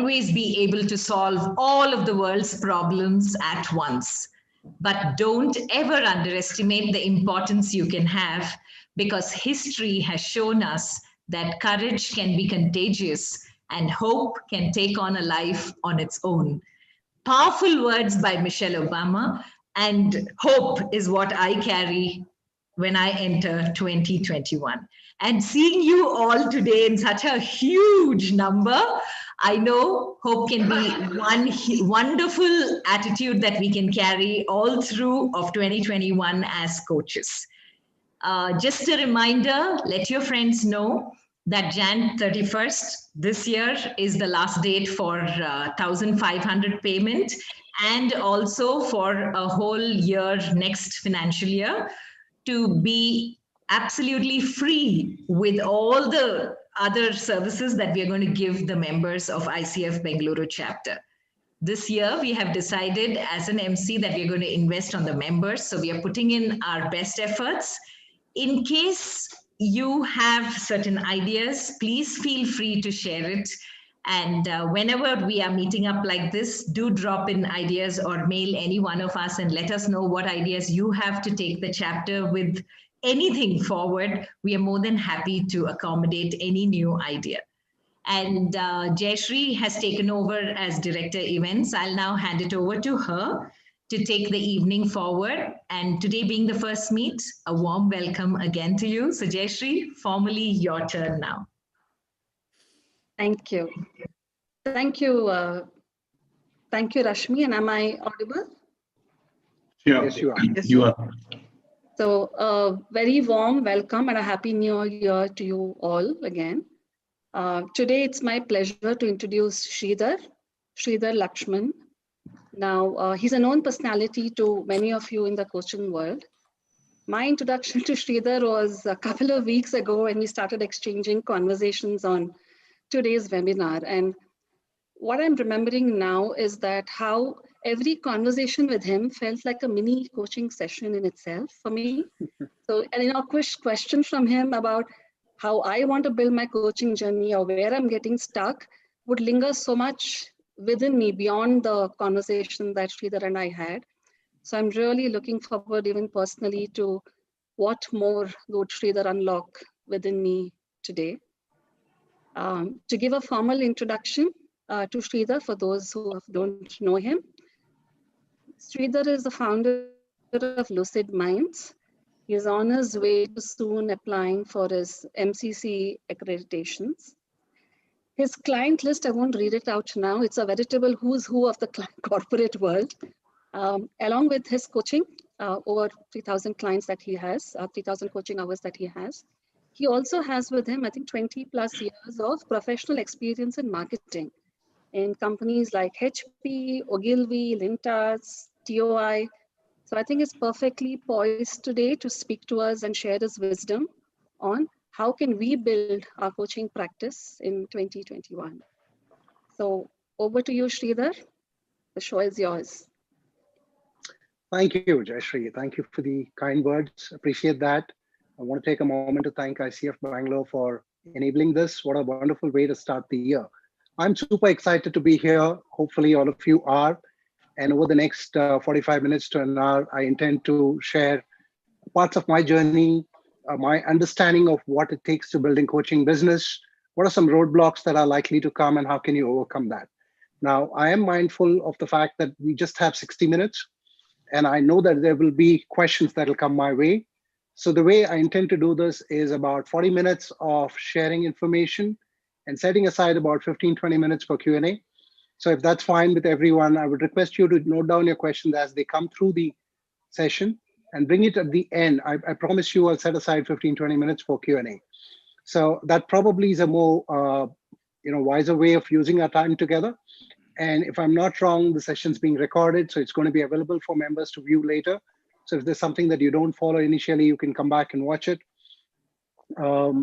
always be able to solve all of the world's problems at once. But don't ever underestimate the importance you can have, because history has shown us that courage can be contagious and hope can take on a life on its own. Powerful words by Michelle Obama, and hope is what I carry when I enter 2021. And seeing you all today in such a huge number, I know hope can be one wonderful attitude that we can carry all through of 2021 as coaches. Just a reminder, let your friends know that Jan 31st this year is the last date for 1,500 payment, and also for a whole year, next financial year, to be absolutely free with all the other services that we are going to give the members of ICF Bengaluru chapter. This year, we have decided as an MC that we're going to invest on the members. So we are putting in our best efforts. In case you have certain ideas, please feel free to share it. And whenever we are meeting up like this, do drop in ideas or mail any one of us and let us know what ideas you have to take the chapter with anything forward. We are more than happy to accommodate any new idea. And Jayashree has taken over as Director Events. I'll now hand it over to her to take the evening forward. And today being the first meet, a warm welcome again to you. So Jayashree, formally your turn now. Thank you. Thank you. Thank you, Rashmi. And am I audible? Yeah. Yes, you are. Yes, you are. So very warm welcome and a happy new year to you all again. Today, it's my pleasure to introduce Sridhar Lakshman. Now, he's a known personality to many of you in the coaching world. My introduction to Sridhar was a couple of weeks ago when we started exchanging conversations on today's webinar. And what I'm remembering now is that how every conversation with him felt like a mini coaching session in itself for me. So, and a question from him about how I want to build my coaching journey or where I'm getting stuck would linger so much within me beyond the conversation that Sridhar and I had. So I'm really looking forward even personally to what more would Sridhar unlock within me today. To give a formal introduction to Sridhar for those who don't know him, Sridhar is the founder of Lucid Minds. He is on his way to soon applying for his MCC accreditations. His client list, I won't read it out now. It's a veritable who's who of the corporate world. Along with his coaching, over 3,000 clients that he has, 3,000 coaching hours that he has. He also has with him, I think, 20 plus years of professional experience in marketing in companies like HP, Ogilvy, Lintas, TOI. So I think it's perfectly poised today to speak to us and share his wisdom on how can we build our coaching practice in 2021. So over to you, Sridhar. The show is yours. Thank you, Jayashree. Thank you for the kind words. Appreciate that. I want to take a moment to thank ICF Bangalore for enabling this. What a wonderful way to start the year. I'm super excited to be here. Hopefully all of you are. And over the next 45 minutes to an hour, I intend to share parts of my journey, my understanding of what it takes to building coaching business. What are some roadblocks that are likely to come and how can you overcome that? Now, I am mindful of the fact that we just have 60 minutes and I know that there will be questions that will come my way. So the way I intend to do this is about 40 minutes of sharing information and setting aside about 15-20 minutes for Q&A. So if that's fine with everyone, I would request you to note down your questions as they come through the session and bring it at the end. I promise you I'll set aside 15-20 minutes for Q&A. So that probably is a more wiser way of using our time together. And if I'm not wrong, the session's being recorded, so it's going to be available for members to view later. So if there's something that you don't follow initially, you can come back and watch it. A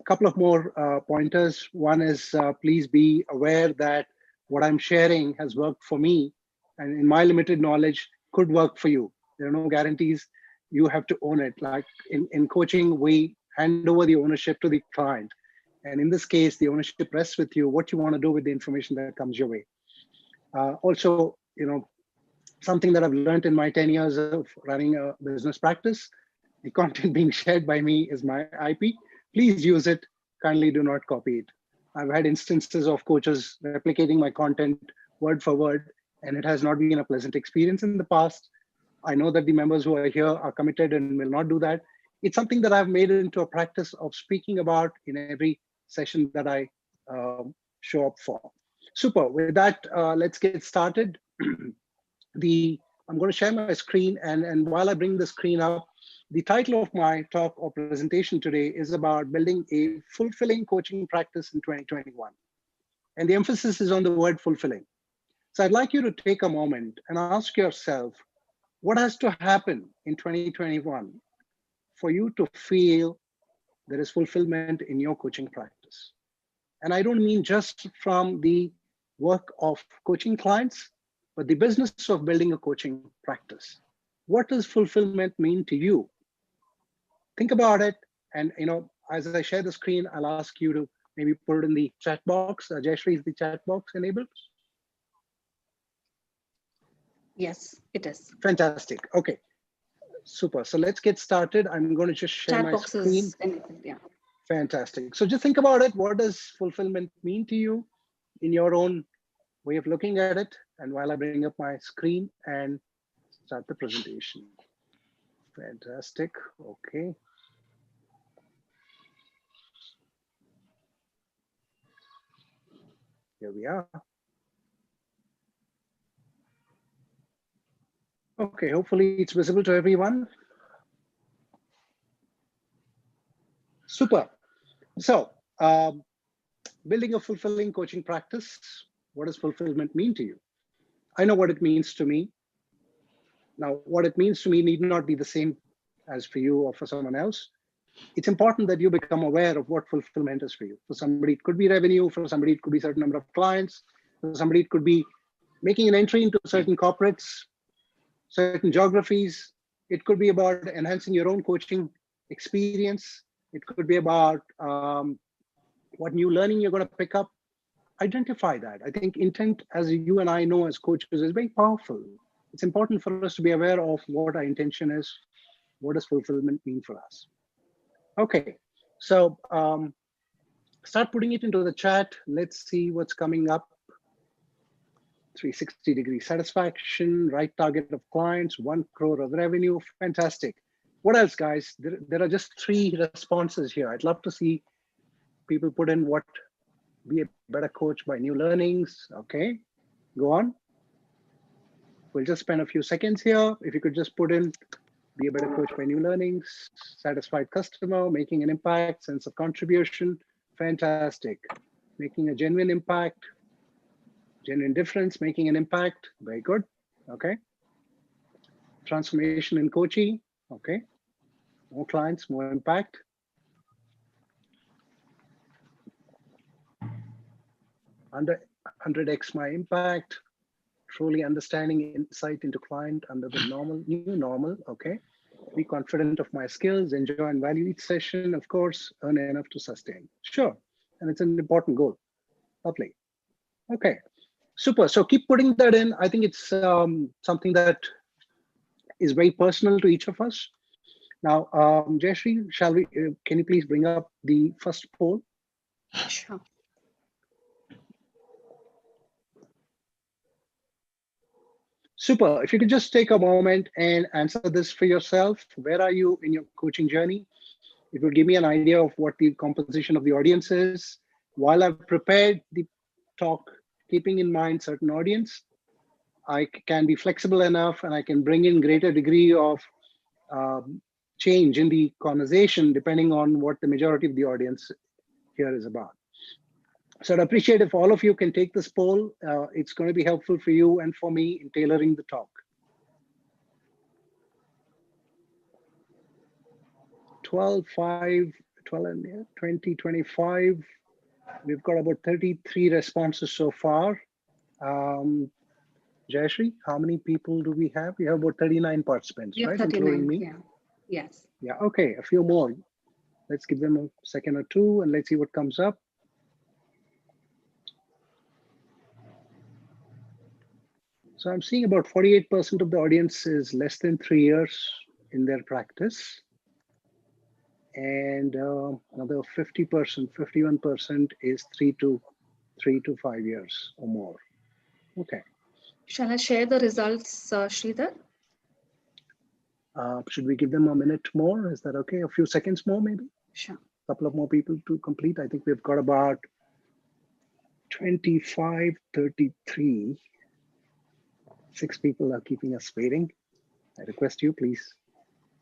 couple of more pointers. One is please be aware that what I'm sharing has worked for me and in my limited knowledge could work for you. There are no guarantees. You have to own it. Like in coaching, we hand over the ownership to the client. And in this case, the ownership rests with you, what you want to do with the information that comes your way. Also, something that I've learned in my 10 years of running a business practice, the content being shared by me is my IP. Please use it. Kindly do not copy it. I've had instances of coaches replicating my content word for word, and it has not been a pleasant experience in the past. I know that the members who are here are committed and will not do that. It's something that I've made into a practice of speaking about in every session that I show up for. Super. With that, let's get started. I'm going to share my screen, and while I bring the screen up, the title of my talk or presentation today is about building a fulfilling coaching practice in 2021. And the emphasis is on the word fulfilling. So I'd like you to take a moment and ask yourself, what has to happen in 2021 for you to feel there is fulfillment in your coaching practice? And I don't mean just from the work of coaching clients, but the business of building a coaching practice. What does fulfillment mean to you? Think about it. And as I share the screen, I'll ask you to maybe put it in the chat box. Jayashree, is the chat box enabled? Yes, it is. Fantastic. Okay, super. So let's get started. I'm going to just share my screen. Yeah. Fantastic. So just think about it. What does fulfillment mean to you in your own way of looking at it? And while I bring up my screen and start the presentation. Fantastic. Okay. Here we are. Okay, hopefully it's visible to everyone. Super. So, building a fulfilling coaching practice, what does fulfillment mean to you? I know what it means to me. Now, what it means to me need not be the same as for you or for someone else. It's important that you become aware of what fulfillment is for you. For somebody, it could be revenue. For somebody, it could be a certain number of clients. For somebody, it could be making an entry into certain corporates, certain geographies. It could be about enhancing your own coaching experience. It could be about what new learning you're going to pick up. Identify that. I think intent, as you and I know as coaches, is very powerful. It's important for us to be aware of what our intention is. What does fulfillment mean for us? Okay, so start putting it into the chat. Let's see what's coming up. 360-degree satisfaction, right target of clients, 1 crore of revenue. Fantastic. What else, guys? There are just 3 responses here. I'd love to see people put in what: be a better coach by new learnings. Okay, go on. We'll just spend a few seconds here. If you could just put in be a better coach by new learnings, satisfied customer, making an impact, sense of contribution. Fantastic. Making a genuine impact, genuine difference, making an impact. Very good. Okay. Transformation in coaching. Okay. More clients, more impact. Under 100x my impact. Truly understanding insight into client under the new normal. Okay. Be confident of my skills, enjoy and value each session, of course, earn enough to sustain. Sure. And it's an important goal. Lovely. Okay. Super. So keep putting that in. I think it's something that is very personal to each of us. Now, Jayashree, can you please bring up the first poll? Sure. Super. If you could just take a moment and answer this for yourself. Where are you in your coaching journey? It will give me an idea of what the composition of the audience is. While I've prepared the talk, keeping in mind certain audience, I can be flexible enough and I can bring in greater degree of change in the conversation depending on what the majority of the audience here is about. So I'd appreciate if all of you can take this poll. It's going to be helpful for you and for me in tailoring the talk. 20, 25. We've got about 33 responses so far. Jayashree, how many people do we have? We have about 39 participants, right? 39, including me. Yeah. Yes. Yeah, okay, a few more. Let's give them a second or two and let's see what comes up. So I'm seeing about 48% of the audience is less than 3 years in their practice. And another 50%, 51% is 3 to 5 years or more. Okay. Shall I share the results, Sridhar? Should we give them a minute more? Is that okay? A few seconds more, maybe? Sure. A couple of more people to complete. I think we've got about 25, 33. 6 people are keeping us waiting. I request you, please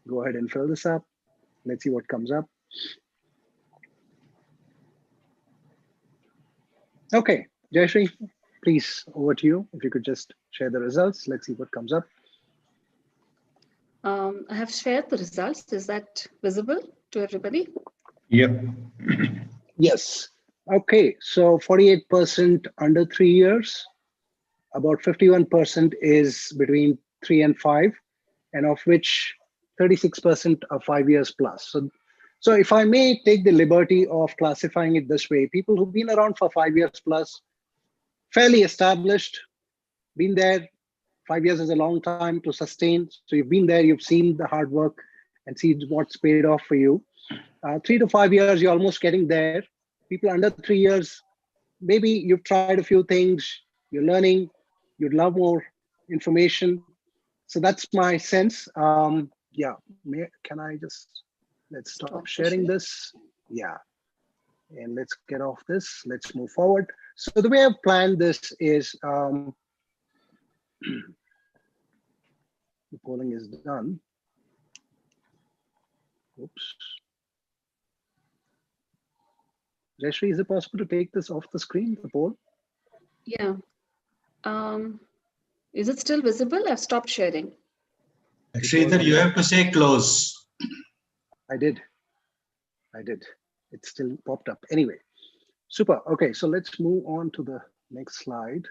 go ahead and fill this up. Let's see what comes up. Okay, Jayashree, please, over to you. If you could just share the results. Let's see what comes up. I have shared the results. Is that visible to everybody? Yep. Yes. Okay, so 48% under 3 years, about 51% is between 3 and 5, and of which 36% are 5 years plus. So if I may take the liberty of classifying it this way, people who've been around for 5 years plus, fairly established, been there. 5 years is a long time to sustain. So you've been there, you've seen the hard work and seen what's paid off for you. 3 to 5 years, you're almost getting there. People under 3 years, maybe you've tried a few things, you're learning, you'd love more information. So that's my sense. Yeah, can I just, let's stop sharing this. Yeah, and let's get off this. Let's move forward. So the way I've planned this is, the polling is done. Oops. Jayashree, is it possible to take this off the screen, the poll? Yeah. Is it still visible? I've stopped sharing. Sridhar, you have to say close. I did. It still popped up. Anyway, super. Okay, so let's move on to the next slide.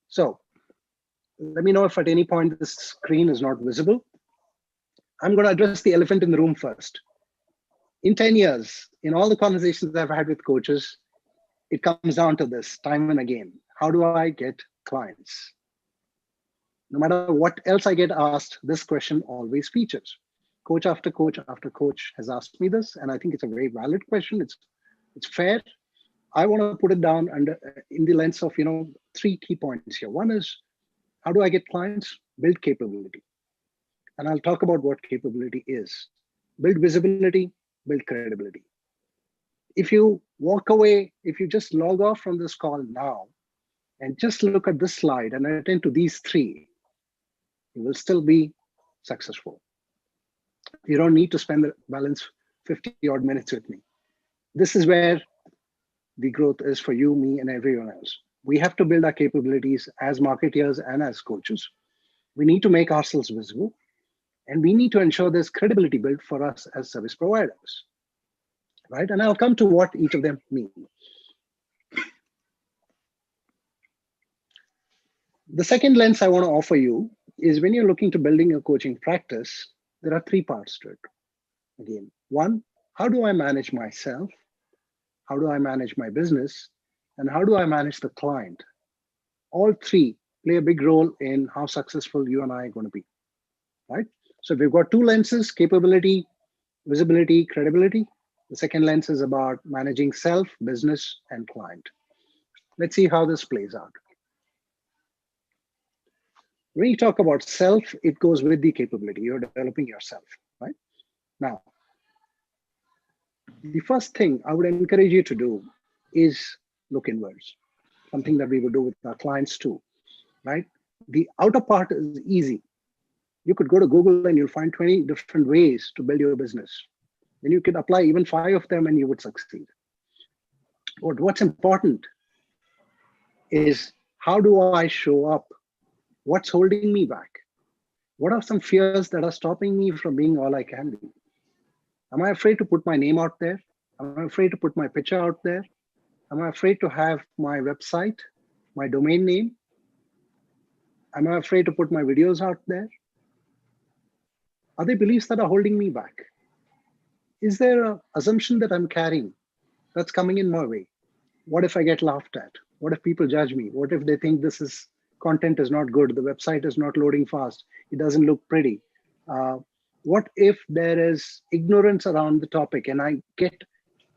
So let me know if at any point the screen is not visible. I'm going to address the elephant in the room first. In 10 years, in all the conversations I've had with coaches, it comes down to this time and again. How do I get clients? No matter what else I get asked, this question always features. Coach after coach after coach has asked me this, and I think it's a very valid question. It's fair. I want to put it down in the lens of 3 key points here. One is, how do I get clients? Build capability. And I'll talk about what capability is. Build visibility, build credibility. If you walk away, if you just log off from this call now and just look at this slide and attend to these 3, you will still be successful. You don't need to spend the balance 50 odd minutes with me. This is where the growth is for you, me, and everyone else. We have to build our capabilities as marketeers and as coaches. We need to make ourselves visible, and we need to ensure there's credibility built for us as service providers, right? And I'll come to what each of them mean. The second lens I want to offer you is when you're looking to building a coaching practice, there are 3 parts to it. Again, 1, how do I manage myself? How do I manage my business? And how do I manage the client? All 3 play a big role in how successful you and I are going to be, right? So we've got 2 lenses: capability, visibility, credibility. The second lens is about managing self, business, and client. Let's see how this plays out. When you talk about self, it goes with the capability. You're developing yourself, right? Now, the first thing I would encourage you to do is look inwards, something that we would do with our clients too, right? The outer part is easy. You could go to Google and you'll find 20 different ways to build your business. Then you could apply even 5 of them and you would succeed. What's important is, how do I show up? What's holding me back? What are some fears that are stopping me from being all I can be? Am I afraid to put my name out there? Am I afraid to put my picture out there? Am I afraid to have my website, my domain name? Am I afraid to put my videos out there? Are there beliefs that are holding me back? Is there an assumption that I'm carrying that's coming in my way? What if I get laughed at? What if people judge me? What if they think this is content is not good? The website is not loading fast. It doesn't look pretty. What if there is ignorance around the topic and I get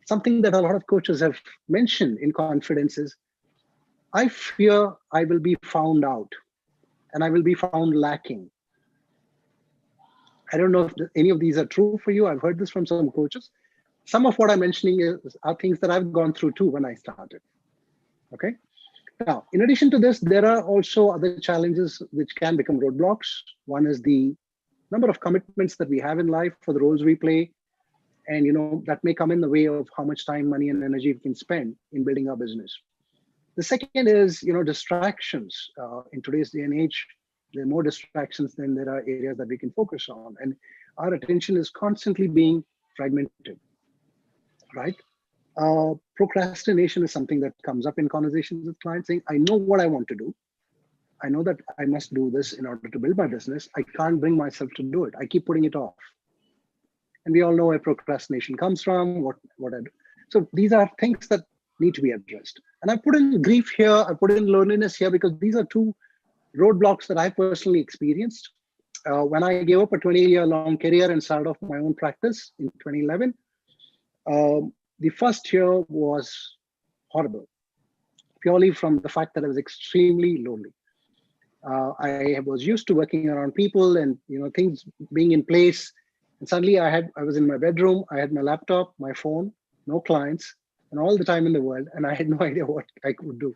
something that a lot of coaches have mentioned in confidence is, I fear I will be found out and I will be found lacking. I don't know if any of these are true for you. I've heard this from some coaches. Some of what I'm mentioning are things that I've gone through too when I started. Okay. Now, in addition to this, there are also other challenges which can become roadblocks. One is the number of commitments that we have in life for the roles we play. And, that may come in the way of how much time, money, and energy we can spend in building our business. The second is, distractions. In today's day and age, there are more distractions than there are areas that we can focus on. And our attention is constantly being fragmented, right? Procrastination is something that comes up in conversations with clients saying, I know what I want to do. I know that I must do this in order to build my business. I can't bring myself to do it. I keep putting it off. And we all know where procrastination comes from, what I do. So these are things that need to be addressed. And I put in grief here, I put in loneliness here, because these are two roadblocks that I personally experienced. When I gave up a 20-year-long career and started off my own practice in 2011, the first year was horrible, purely from the fact that I was extremely lonely. I was used to working around people and things being in place. And suddenly I was in my bedroom, I had my laptop, my phone, no clients, and all the time in the world, and I had no idea what I could do.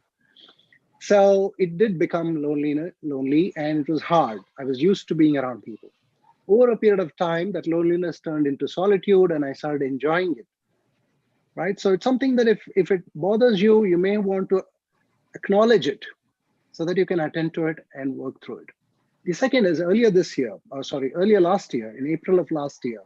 So it did become lonely, and it was hard. I was used to being around people. Over a period of time, that loneliness turned into solitude, and I started enjoying it. Right? So it's something that if it bothers you, you may want to acknowledge it so that you can attend to it and work through it. The second is earlier last year, in April of last year,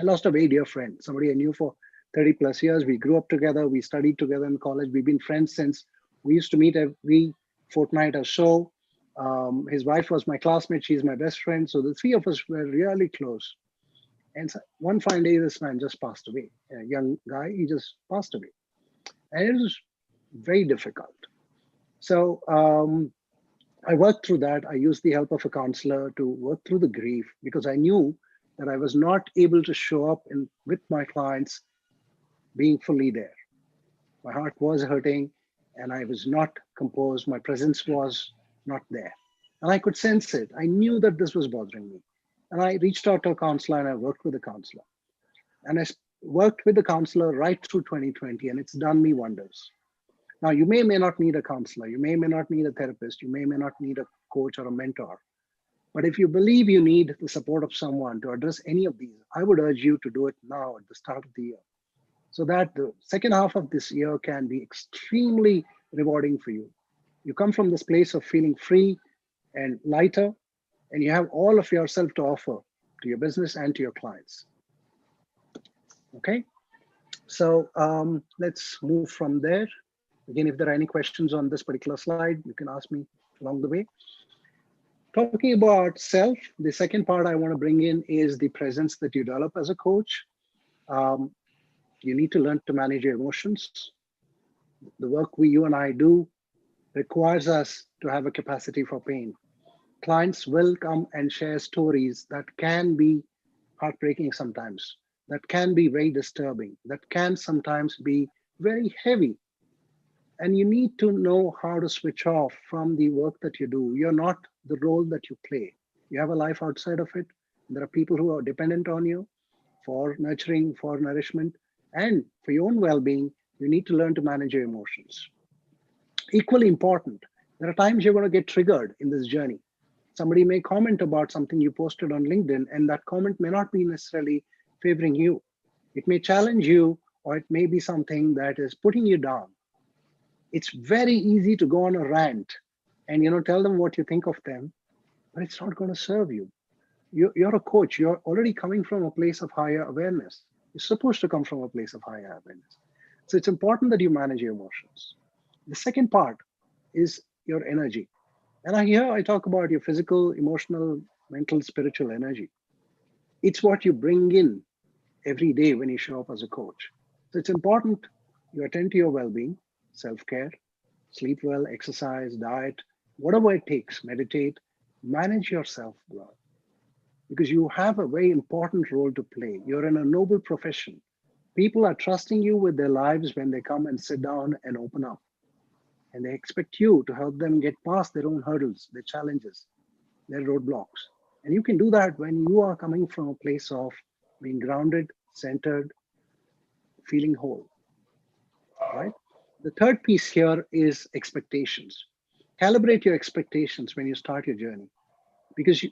I lost a very dear friend, somebody I knew for 30 plus years. We grew up together. We studied together in college. We've been friends since. We used to meet every fortnight or so. His wife was my classmate. She's my best friend. So the three of us were really close. And so one fine day, this man just passed away. A young guy, he just passed away. And it was very difficult. So I worked through that. I used the help of a counselor to work through the grief, because I knew that I was not able to show up with my clients being fully there. My heart was hurting and I was not composed. My presence was not there. And I could sense it. I knew that this was bothering me. And I reached out to a counselor and I worked with a counselor. And I worked with the counselor right through 2020, and it's done me wonders. Now, you may not need a counselor. You may not need a therapist. You may not need a coach or a mentor. But if you believe you need the support of someone to address any of these, I would urge you to do it now at the start of the year, so that the second half of this year can be extremely rewarding for you. You come from this place of feeling free and lighter, and you have all of yourself to offer to your business and to your clients. Okay, so let's move from there. Again, if there are any questions on this particular slide, you can ask me along the way. Talking about self, the second part I want to bring in is the presence that you develop as a coach. You need to learn to manage your emotions. The work you and I do requires us to have a capacity for pain. Clients will come and share stories that can be heartbreaking sometimes, that can be very disturbing, that can sometimes be very heavy. And you need to know how to switch off from the work that you do. You're not the role that you play. You have a life outside of it. There are people who are dependent on you for nurturing, for nourishment, and for your own well-being. You need to learn to manage your emotions. Equally important, there are times you're going to get triggered in this journey. Somebody may comment about something you posted on LinkedIn, and that comment may not be necessarily favoring you. It may challenge you, or it may be something that is putting you down. It's very easy to go on a rant and tell them what you think of them, but it's not going to serve you. You're a coach. You're already coming from a place of higher awareness. You're supposed to come from a place of higher awareness. So it's important that you manage your emotions. The second part is your energy. And here I talk about your physical, emotional, mental, spiritual energy. It's what you bring in every day when you show up as a coach. So it's important you attend to your well-being. self-care, sleep well, exercise, diet, whatever it takes, meditate, manage yourself well. Because you have a very important role to play. You're in a noble profession. People are trusting you with their lives when they come and sit down and open up. And they expect you to help them get past their own hurdles, their challenges, their roadblocks. And you can do that when you are coming from a place of being grounded, centered, feeling whole, right? The third piece here is expectations. Calibrate your expectations when you start your journey, because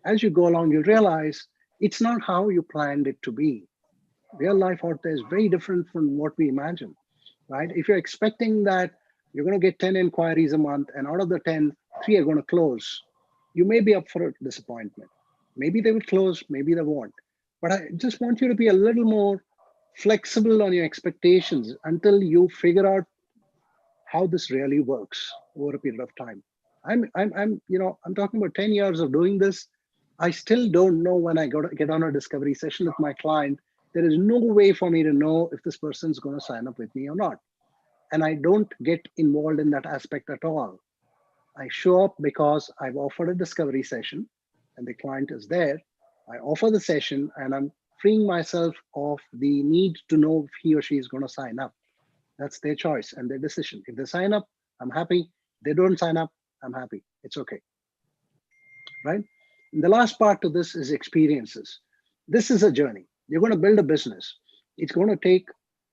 as you go along, you realize it's not how you planned it to be. Real life out there is very different from what we imagine, right? If you're expecting that you're going to get 10 inquiries a month and out of the 10, 3 are going to close, you may be up for a disappointment. Maybe they will close, maybe they won't. But I just want you to be a little more flexible on your expectations until you figure out how this really works over a period of time. I'm talking about 10 years of doing this. I still don't know when I get on a discovery session with my client. There is no way for me to know if this person's going to sign up with me or not. And I don't get involved in that aspect at all. I show up because I've offered a discovery session and the client is there. I offer the session and I'm freeing myself of the need to know if he or she is going to sign up. That's their choice and their decision. If they sign up, I'm happy. If they don't sign up, I'm happy. It's okay, right? And the last part to this is experiences. This is a journey. You're going to build a business. It's going to take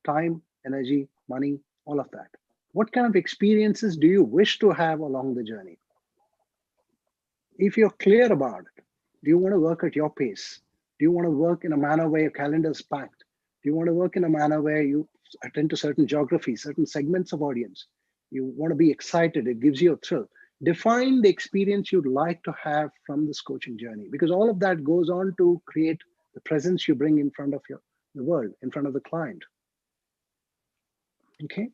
time, energy, money, all of that. What kind of experiences do you wish to have along the journey? If you're clear about it, do you want to work at your pace? Do you want to work in a manner where your calendar is packed? Do you want to work in a manner where you attend to certain geographies, certain segments of audience? You want to be excited. It gives you a thrill. Define the experience you'd like to have from this coaching journey, because all of that goes on to create the presence you bring in front of the world, in front of the client. Okay.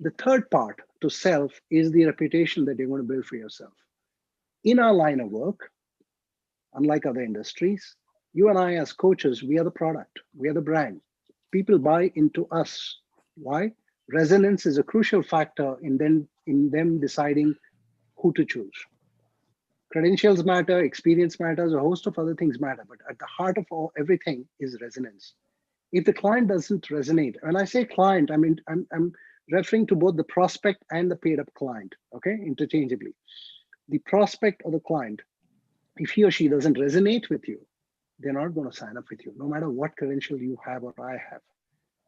The third part to self is the reputation that you're going to build for yourself. In our line of work, unlike other industries, you and I as coaches, we are the product, we are the brand. People buy into us. Why? Resonance is a crucial factor in them deciding who to choose. Credentials matter, experience matters, a host of other things matter, but at the heart of everything is resonance. If the client doesn't resonate, when I say client, I mean, I'm referring to both the prospect and the paid up client, okay, interchangeably. The prospect or the client, if he or she doesn't resonate with you, they're not going to sign up with you, no matter what credential you have or I have.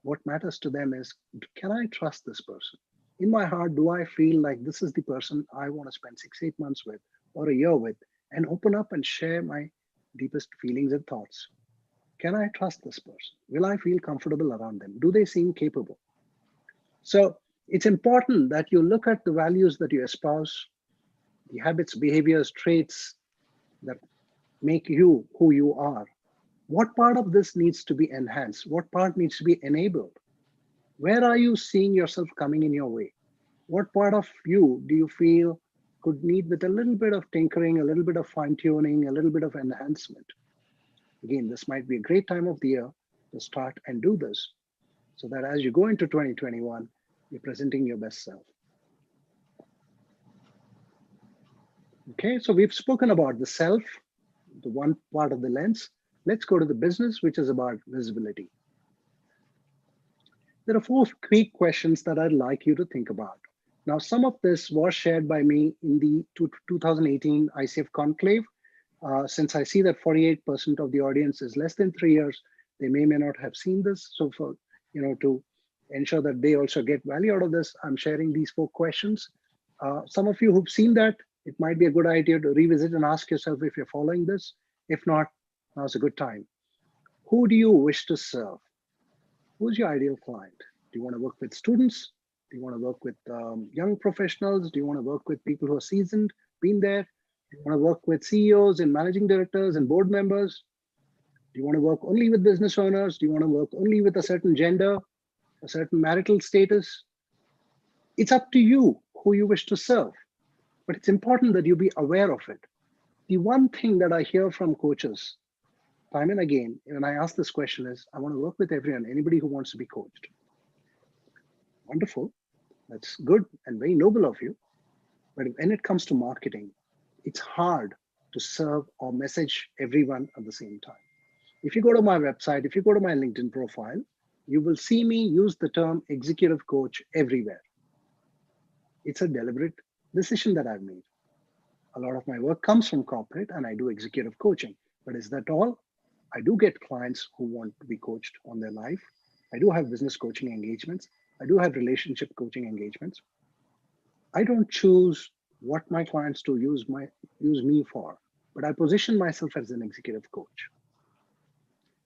What matters to them is, can I trust this person? In my heart, do I feel like this is the person I want to spend 6-8 months with or a year with and open up and share my deepest feelings and thoughts? Can I trust this person? Will I feel comfortable around them? Do they seem capable? So it's important that you look at the values that you espouse, the habits, behaviors, traits that make you who you are. What part of this needs to be enhanced? What part needs to be enabled? Where are you seeing yourself coming in your way? What part of you do you feel could need with a little bit of tinkering, a little bit of fine tuning, a little bit of enhancement? Again, this might be a great time of the year to start and do this so that as you go into 2021, you're presenting your best self. Okay, so we've spoken about the self, the one part of the lens. Let's go to the business, which is about visibility. There are 4 quick questions that I'd like you to think about. Now, some of this was shared by me in the 2018 ICF Conclave. Since I see that 48% of the audience is less than 3 years, they may not have seen this. So for, to ensure that they also get value out of this, I'm sharing these 4 questions. Some of you who've seen that, it might be a good idea to revisit and ask yourself if you're following this. If not, now's a good time. Who do you wish to serve? Who's your ideal client? Do you want to work with students? Do you want to work with young professionals? Do you want to work with people who are seasoned, been there? Do you want to work with CEOs and managing directors and board members? Do you want to work only with business owners? Do you want to work only with a certain gender, a certain marital status? It's up to you who you wish to serve, but it's important that you be aware of it. The one thing that I hear from coaches time and again, when I ask this question is, I want to work with everyone, anybody who wants to be coached. Wonderful. That's good and very noble of you. But when it comes to marketing, it's hard to serve or message everyone at the same time. If you go to my website, if you go to my LinkedIn profile, you will see me use the term executive coach everywhere. It's a deliberate decision that I've made. A lot of my work comes from corporate and I do executive coaching. But is that all? I do get clients who want to be coached on their life. I do have business coaching engagements. I do have relationship coaching engagements. I don't choose what my clients to use me for, but I position myself as an executive coach.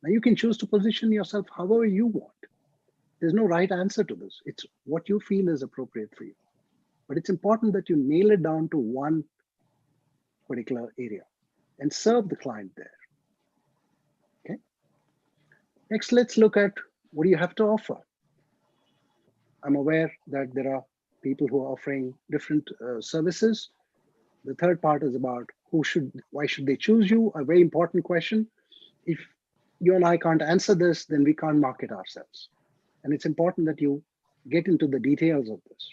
Now you can choose to position yourself however you want. There's no right answer to this. It's what you feel is appropriate for you. But it's important that you nail it down to one particular area and serve the client there. Okay. Next, let's look at what do you have to offer. I'm aware that there are people who are offering different services. The third part is about why should they choose you? A very important question. If you and I can't answer this, then we can't market ourselves. And it's important that you get into the details of this.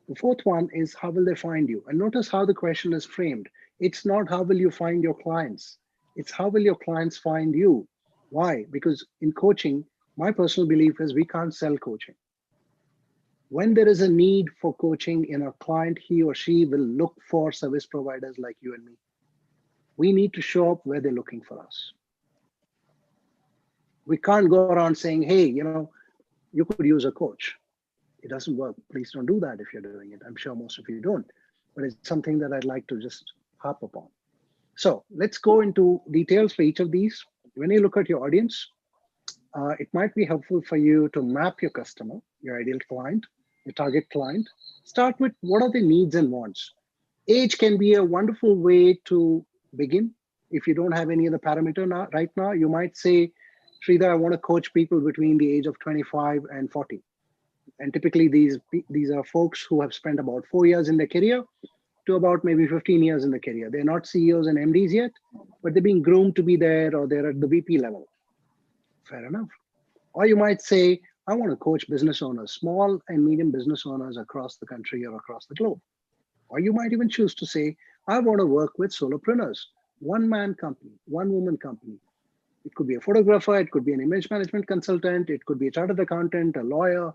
The fourth one is how will they find you? And notice how the question is framed. It's not how will you find your clients? It's how will your clients find you? Why? Because in coaching, my personal belief is we can't sell coaching. When there is a need for coaching in a client, he or she will look for service providers like you and me. We need to show up where they're looking for us. We can't go around saying, hey, you could use a coach. It doesn't work. Please don't do that if you're doing it. I'm sure most of you don't, but it's something that I'd like to just harp upon. So let's go into details for each of these. When you look at your audience, it might be helpful for you to map your customer, your ideal client, your target client. Start with what are the needs and wants. Age can be a wonderful way to begin. If you don't have any other parameter right now, you might say, Sridhar, I want to coach people between the age of 25 and 40. And typically these are folks who have spent about 4 years in their career to about maybe 15 years in the career. They're not CEOs and MDs yet, but they're being groomed to be there or they're at the VP level. Fair enough. Or you might say, I want to coach business owners, small and medium business owners across the country or across the globe. Or you might even choose to say, I want to work with solopreneurs, one-man company, one-woman company. It could be a photographer, it could be an image management consultant, it could be a chartered accountant, a lawyer,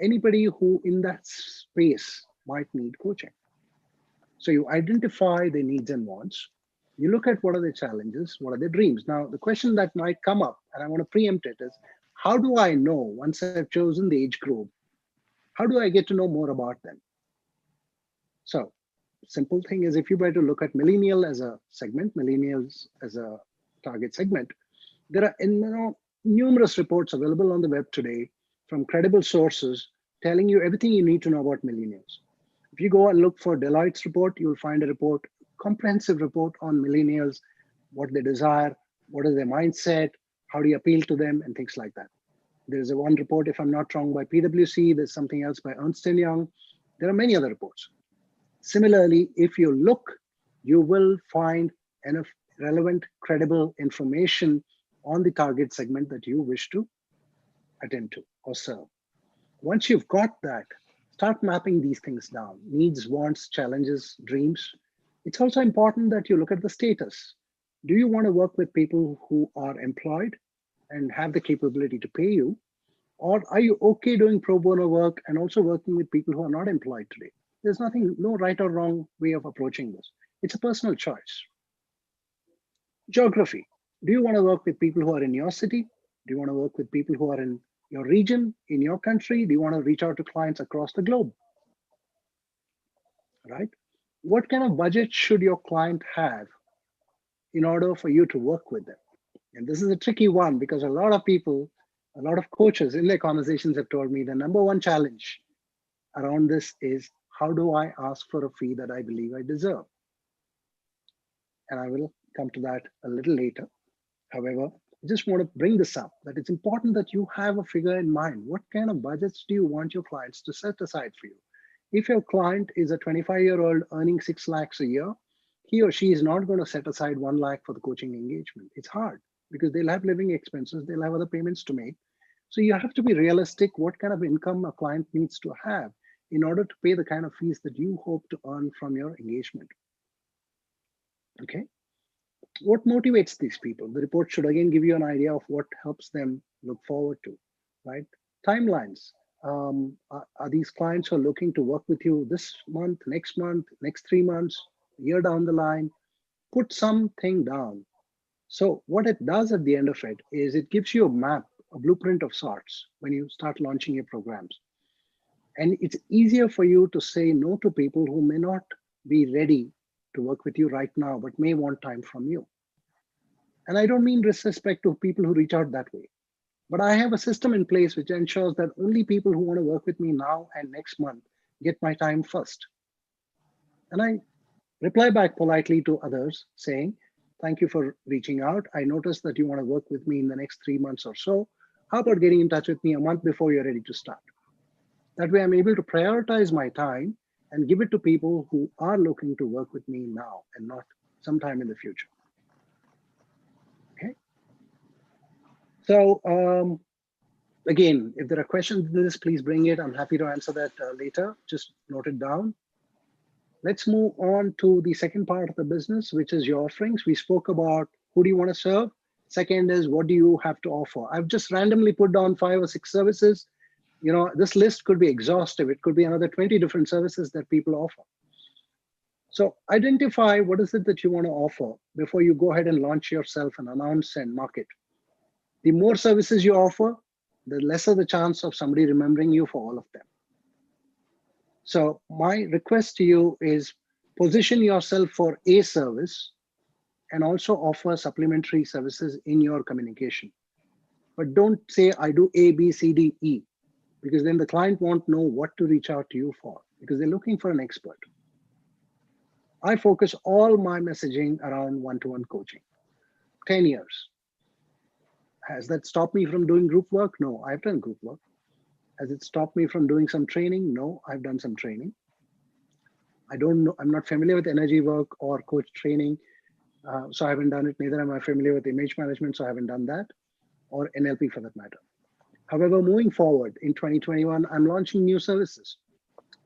anybody who in that space might need coaching. So you identify their needs and wants. You look at what are their challenges, what are their dreams. Now, the question that might come up, and I want to preempt it, is how do I know once I've chosen the age group, how do I get to know more about them? So simple thing is if you were to look at millennial as a segment, millennials as a target segment, there are numerous reports available on the web today from credible sources telling you everything you need to know about millennials. If you go and look for Deloitte's report, you'll find a report, comprehensive report on millennials, what they desire, what is their mindset, how do you appeal to them, and things like that. There's a one report, if I'm not wrong, by PwC. There's something else by Ernst & Young. There are many other reports. Similarly, if you look, you will find enough relevant, credible information on the target segment that you wish to attend to or serve. Once you've got that, start mapping these things down, needs, wants, challenges, dreams. It's also important that you look at the status. Do you want to work with people who are employed and have the capability to pay you? Or are you okay doing pro bono work and also working with people who are not employed today? There's no right or wrong way of approaching this. It's a personal choice. Geography. Do you want to work with people who are in your city? Do you want to work with people who are in your region, in your country? Do you want to reach out to clients across the globe? Right? What kind of budget should your client have in order for you to work with them? And this is a tricky one because a lot of people, a lot of coaches in their conversations have told me the number one challenge around this is how do I ask for a fee that I believe I deserve? And I will come to that a little later. However, I just want to bring this up, that it's important that you have a figure in mind. What kind of budgets do you want your clients to set aside for you? If your client is a 25-year-old earning 6 lakhs a year, he or she is not going to set aside 1 lakh for the coaching engagement. It's hard because they'll have living expenses, they'll have other payments to make. So you have to be realistic what kind of income a client needs to have in order to pay the kind of fees that you hope to earn from your engagement. Okay. What motivates these people? The report should again give you an idea of what helps them look forward to, right? Timelines. Are these clients who are looking to work with you this month, next 3 months, a year down the line? Put something down. So what it does at the end of it is it gives you a map, a blueprint of sorts when you start launching your programs. And it's easier for you to say no to people who may not be ready to work with you right now, but may want time from you. And I don't mean disrespect to people who reach out that way, but I have a system in place which ensures that only people who want to work with me now and next month get my time first. And I reply back politely to others saying, thank you for reaching out. I noticed that you want to work with me in the next 3 months or so. How about getting in touch with me a month before you're ready to start? That way I'm able to prioritize my time and give it to people who are looking to work with me now and not sometime in the future. Okay. So again, if there are questions in this, please bring it. I'm happy to answer that later. Just note it down. Let's move on to the second part of the business, which is your offerings. We spoke about who do you want to serve. Second is what do you have to offer? I've just randomly put down 5 or 6 services. You know, this list could be exhaustive. It could be another 20 different services that people offer. So identify what is it that you want to offer before you go ahead and launch yourself and announce and market. The more services you offer, the lesser the chance of somebody remembering you for all of them. So my request to you is position yourself for a service and also offer supplementary services in your communication. But don't say I do A, B, C, D, E, because then the client won't know what to reach out to you for because they're looking for an expert. I focus all my messaging around one-to-one coaching. 10 years. Has that stopped me from doing group work? No, I've done group work. Has it stopped me from doing some training? No, I've done some training. I don't know, I'm not familiar with energy work or coach training, so I haven't done it. Neither am I familiar with image management, so I haven't done that, or NLP for that matter. However, moving forward in 2021, I'm launching new services.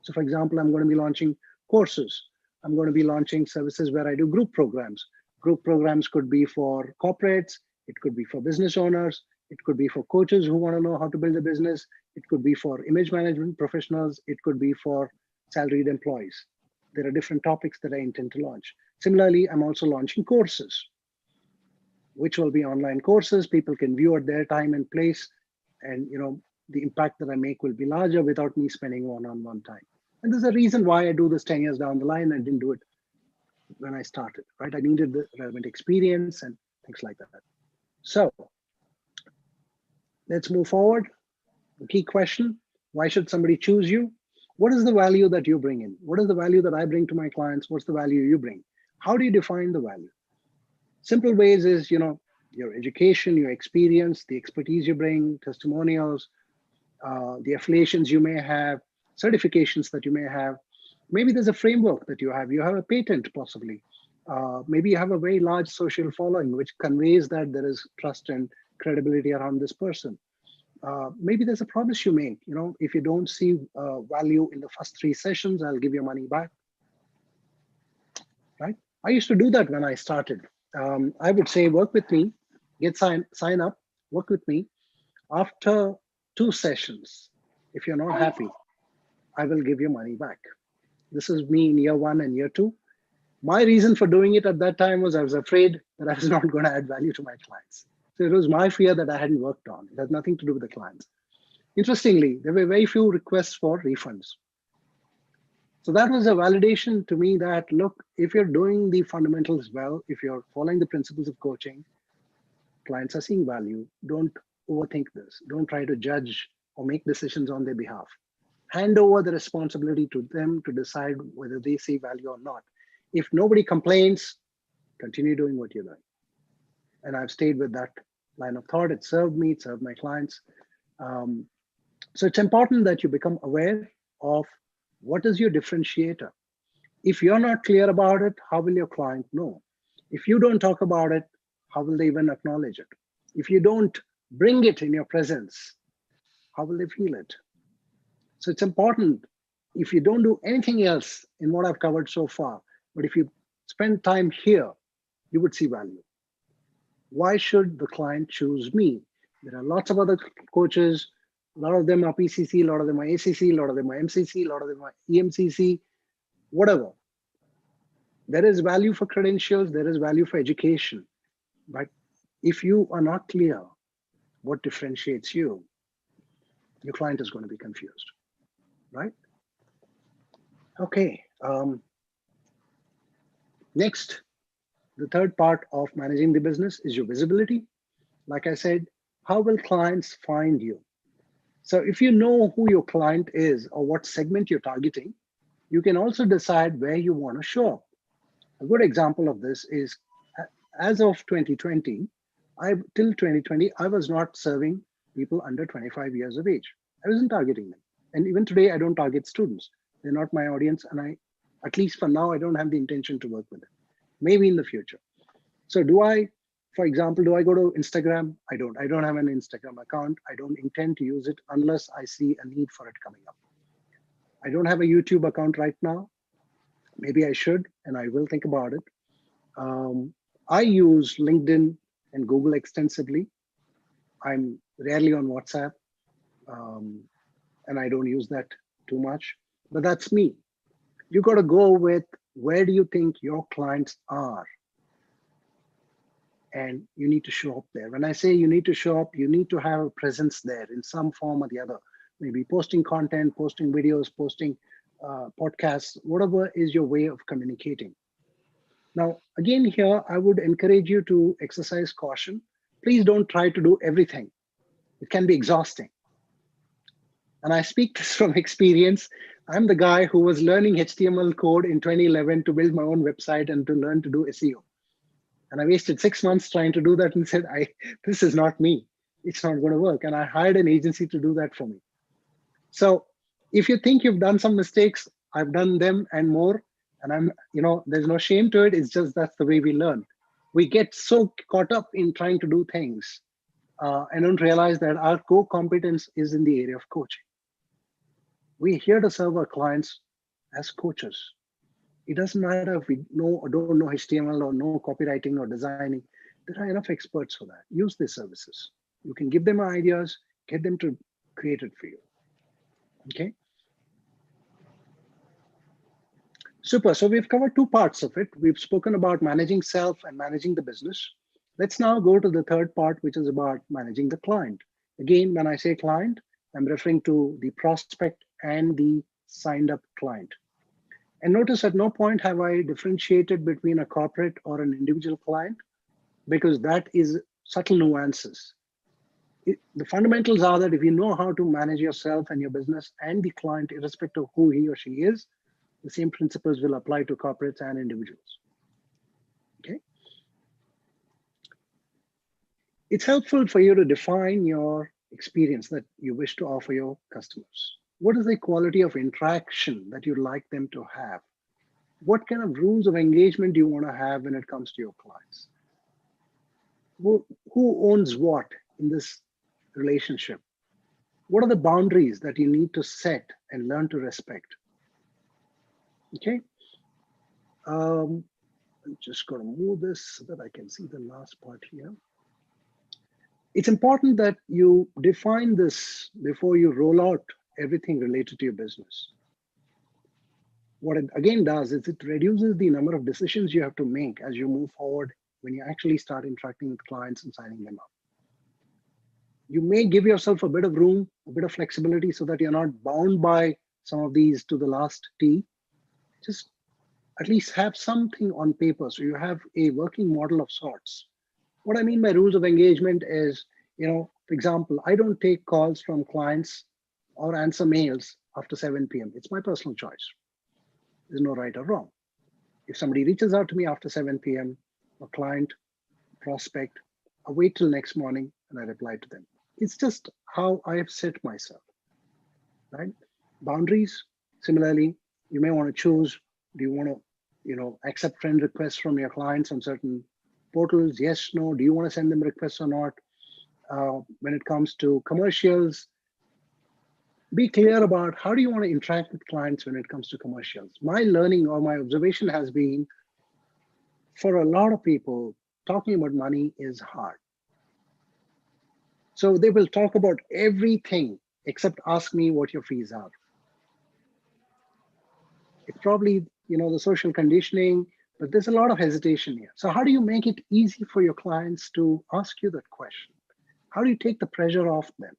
So for example, I'm going to be launching courses. I'm going to be launching services where I do group programs. Group programs could be for corporates. It could be for business owners. It could be for coaches who want to know how to build a business. It could be for image management professionals. It could be for salaried employees. There are different topics that I intend to launch. Similarly, I'm also launching courses, which will be online courses. People can view at their time and place. And you know, the impact that I make will be larger without me spending one-on-one time. And there's a reason why I do this 10 years down the line. I didn't do it when I started, right? I needed the relevant experience and things like that. So let's move forward. The key question, why should somebody choose you? What is the value that you bring in? What is the value that I bring to my clients? What's the value you bring? How do you define the value? Simple ways is, you know, your education, your experience, the expertise you bring, testimonials, the affiliations you may have, certifications that you may have. Maybe there's a framework that you have a patent possibly. Maybe you have a very large social following, which conveys that there is trust and credibility around this person. Maybe there's a promise you make, you know, if you don't see value in the first 3 sessions, I'll give your money back, right? I used to do that when I started. I would say, work with me, sign up, work with me. After 2 sessions, if you're not happy, I will give you money back. This is me in year 1 and year 2. My reason for doing it at that time was I was afraid that I was not going to add value to my clients. So it was my fear that I hadn't worked on. It has nothing to do with the clients. Interestingly, there were very few requests for refunds. So that was a validation to me that, look, if you're doing the fundamentals well, if you're following the principles of coaching, clients are seeing value. Don't overthink this. Don't try to judge or make decisions on their behalf. Hand over the responsibility to them to decide whether they see value or not. If nobody complains, continue doing what you're doing. And I've stayed with that line of thought. It served me, it served my clients. So it's important that you become aware of what is your differentiator. If you're not clear about it, how will your client know? If you don't talk about it, how will they even acknowledge it? If you don't bring it in your presence, how will they feel it? So it's important, if you don't do anything else in what I've covered so far, but if you spend time here, you would see value. Why should the client choose me? There are lots of other coaches. A lot of them are PCC, a lot of them are ACC, a lot of them are MCC, a lot of them are EMCC, whatever. There is value for credentials, there is value for education. But if you are not clear what differentiates you, your client is going to be confused, right? Okay. Next, the third part of managing the business is your visibility. Like I said, how will clients find you? So if you know who your client is or what segment you're targeting, you can also decide where you want to show up. A good example of this is, as of 2020, till 2020, I was not serving people under 25 years of age. I wasn't targeting them. And even today, I don't target students. They're not my audience. And at least for now, I don't have the intention to work with them. Maybe in the future. So for example, do I go to Instagram? I don't have an Instagram account. I don't intend to use it unless I see a need for it coming up. I don't have a YouTube account right now. Maybe I should, and I will think about it. I use LinkedIn and Google extensively. I'm rarely on WhatsApp, and I don't use that too much, but that's me. You got to go with, where do you think your clients are? And you need to show up there. When I say you need to show up, you need to have a presence there in some form or the other. Maybe posting content, posting videos, posting podcasts, whatever is your way of communicating. Now, again, here, I would encourage you to exercise caution. Please don't try to do everything. It can be exhausting. And I speak this from experience. I'm the guy who was learning HTML code in 2011 to build my own website and to learn to do SEO. And I wasted 6 months trying to do that and said, this is not me. It's not going to work. And I hired an agency to do that for me. So if you think you've done some mistakes, I've done them and more. And there's no shame to it. It's just that's the way we learn. We get so caught up in trying to do things and don't realize that our core competence is in the area of coaching. We're here to serve our clients as coaches. It doesn't matter if we know or don't know HTML or know copywriting or designing. There are enough experts for that. Use their services. You can give them ideas, get them to create it for you. Okay. Super. So we've covered two parts of it. We've spoken about managing self and managing the business. Let's now go to the third part, which is about managing the client. Again, when I say client, I'm referring to the prospect and the signed up client. And notice at no point have I differentiated between a corporate or an individual client, because that is subtle nuances. The fundamentals are that if you know how to manage yourself and your business and the client, irrespective of who he or she is, the same principles will apply to corporates and individuals. Okay. It's helpful for you to define your experience that you wish to offer your customers. What is the quality of interaction that you'd like them to have? What kind of rules of engagement do you want to have when it comes to your clients? Who owns what in this relationship? What are the boundaries that you need to set and learn to respect? Okay. I'm just going to move this so that I can see the last part here. It's important that you define this before you roll out everything related to your business. What it again does is it reduces the number of decisions you have to make as you move forward when you actually start interacting with clients and signing them up. You may give yourself a bit of room, a bit of flexibility so that you're not bound by some of these to the last T. Just at least have something on paper so you have a working model of sorts. What I mean by rules of engagement is, for example, I don't take calls from clients or answer mails after 7 p.m. It's my personal choice. There's no right or wrong. If somebody reaches out to me after 7 p.m., a client, prospect, I wait till next morning and I reply to them. It's just how I have set myself, right? Boundaries, similarly, you may want to choose, do you want to, accept friend requests from your clients on certain portals? Yes, no. Do you want to send them requests or not? When it comes to commercials, Be clear about how do you want to interact with clients when it comes to commercials. My learning or my observation has been, for a lot of people, talking about money is hard. So they will talk about everything except ask me what your fees are. It's probably, the social conditioning, but there's a lot of hesitation here. So how do you make it easy for your clients to ask you that question? How do you take the pressure off them?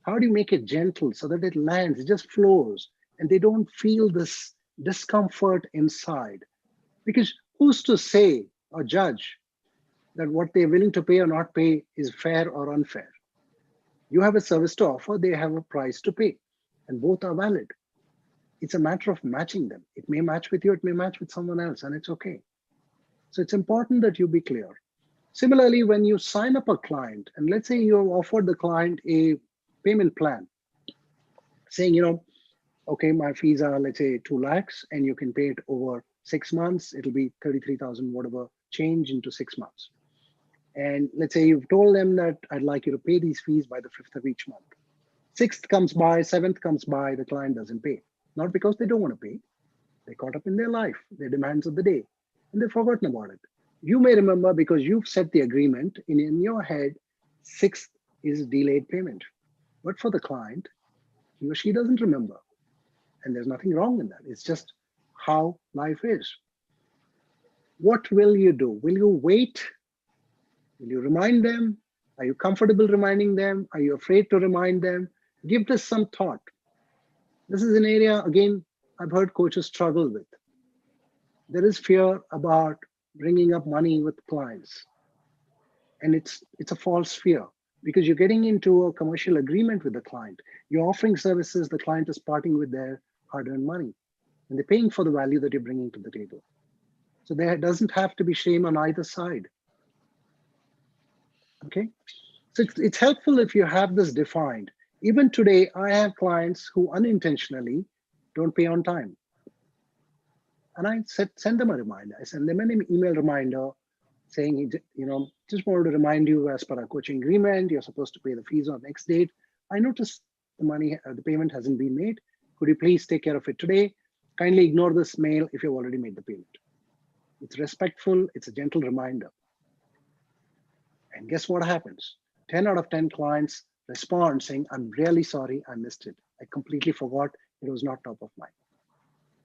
How do you make it gentle so that it lands, it just flows, and they don't feel this discomfort inside? Because who's to say or judge that what they're willing to pay or not pay is fair or unfair? You have a service to offer, they have a price to pay, and both are valid. It's a matter of matching them. It may match with you, it may match with someone else, and it's okay. So it's important that you be clear. Similarly, when you sign up a client, and let's say you have offered the client a payment plan, saying, okay, my fees are, let's say, 2 lakhs, and you can pay it over 6 months. It'll be 33,000, whatever, change into 6 months. And let's say you've told them that I'd like you to pay these fees by the 5th of each month. 6th comes by, 7th comes by, the client doesn't pay. Not because they don't want to pay. They're caught up in their life, their demands of the day, and they've forgotten about it. You may remember because you've set the agreement in your head, 6th is delayed payment. But for the client, he or she doesn't remember. And there's nothing wrong in that. It's just how life is. What will you do? Will you wait? Will you remind them? Are you comfortable reminding them? Are you afraid to remind them? Give this some thought. This is an area, again, I've heard coaches struggle with. There is fear about bringing up money with clients. And it's a false fear, because you're getting into a commercial agreement with the client. You're offering services, the client is parting with their hard-earned money, and they're paying for the value that you're bringing to the table. So there doesn't have to be shame on either side. Okay, so it's helpful if you have this defined. Even today, I have clients who unintentionally don't pay on time. And I send them a reminder. I send them an email reminder saying, just wanted to remind you, as per our coaching agreement, you're supposed to pay the fees on next date. I noticed the payment hasn't been made. Could you please take care of it today? Kindly ignore this mail if you've already made the payment. It's respectful, it's a gentle reminder. And guess what happens? 10 out of 10 clients respond saying, I'm really sorry, I missed it. I completely forgot, it was not top of mind.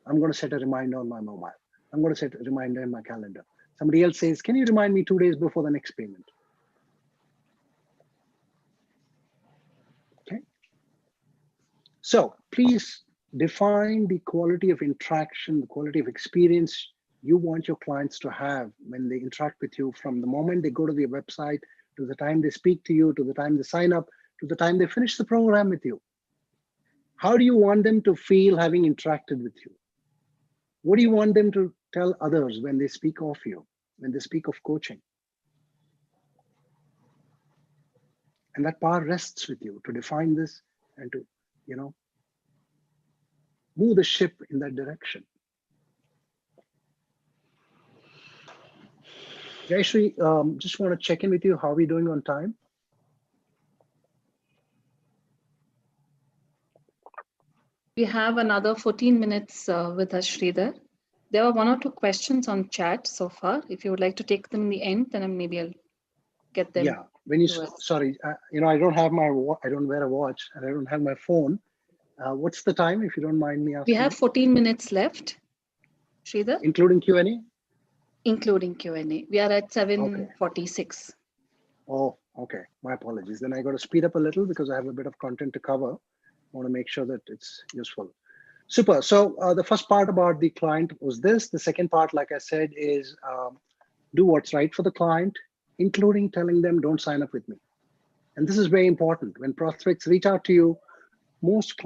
I'm going to set a reminder on my mobile. I'm going to set a reminder in my calendar. Somebody else says, can you remind me 2 days before the next payment? Okay. So please define the quality of interaction, the quality of experience you want your clients to have when they interact with you, from the moment they go to the website, to the time they speak to you, to the time they sign up, to the time they finish the program with you. How do you want them to feel having interacted with you? What do you want them to tell others when they speak of you, when they speak of coaching? And that power rests with you to define this and to, move the ship in that direction. Jayashree, just want to check in with you. How are we doing on time? We have another 14 minutes with us, Sridhar. There are 1 or 2 questions on chat so far. If you would like to take them in the end, then maybe I'll get them. Yeah, when you, sorry, I don't have I don't wear a watch and I don't have my phone. What's the time, if you don't mind me asking? We have 14 minutes left, Sridhar. Including Q&A? Including Q&A. We are at 7:46. Oh, okay. My apologies. Then I got to speed up a little because I have a bit of content to cover. I want to make sure that it's useful. Super. So the first part about the client was this. The second part, like I said, is do what's right for the client, including telling them, don't sign up with me. And this is very important. When prospects reach out to you, most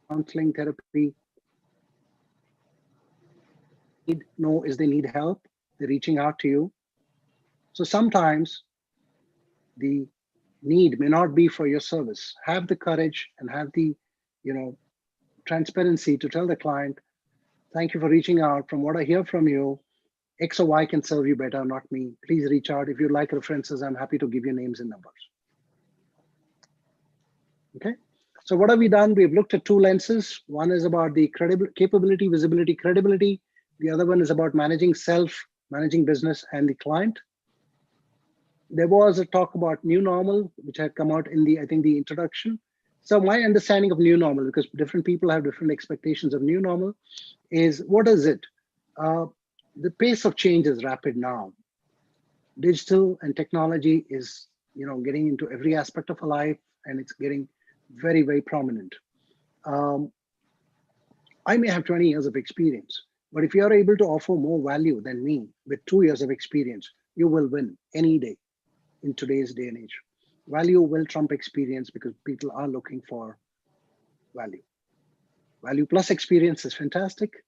counseling, therapy, know is they need help. They're reaching out to you. So sometimes the need may not be for your service. Have the courage and have the, transparency to tell the client, thank you for reaching out. From what I hear from you, X or Y can serve you better, not me. Please reach out. If you'd like references, I'm happy to give you names and numbers. So what have we done? We've looked at two lenses. One is about the capability, visibility, credibility. The other one is about managing self, managing business and the client. There was a talk about new normal, which had come out in the, I think, the introduction. So my understanding of new normal, because different people have different expectations of new normal, is what is it? The pace of change is rapid now. Digital and technology is, getting into every aspect of our life, and it's getting very, very prominent. I may have 20 years of experience, but if you are able to offer more value than me with 2 years of experience, you will win any day in today's day and age. Value will trump experience because people are looking for value. Value plus experience is fantastic,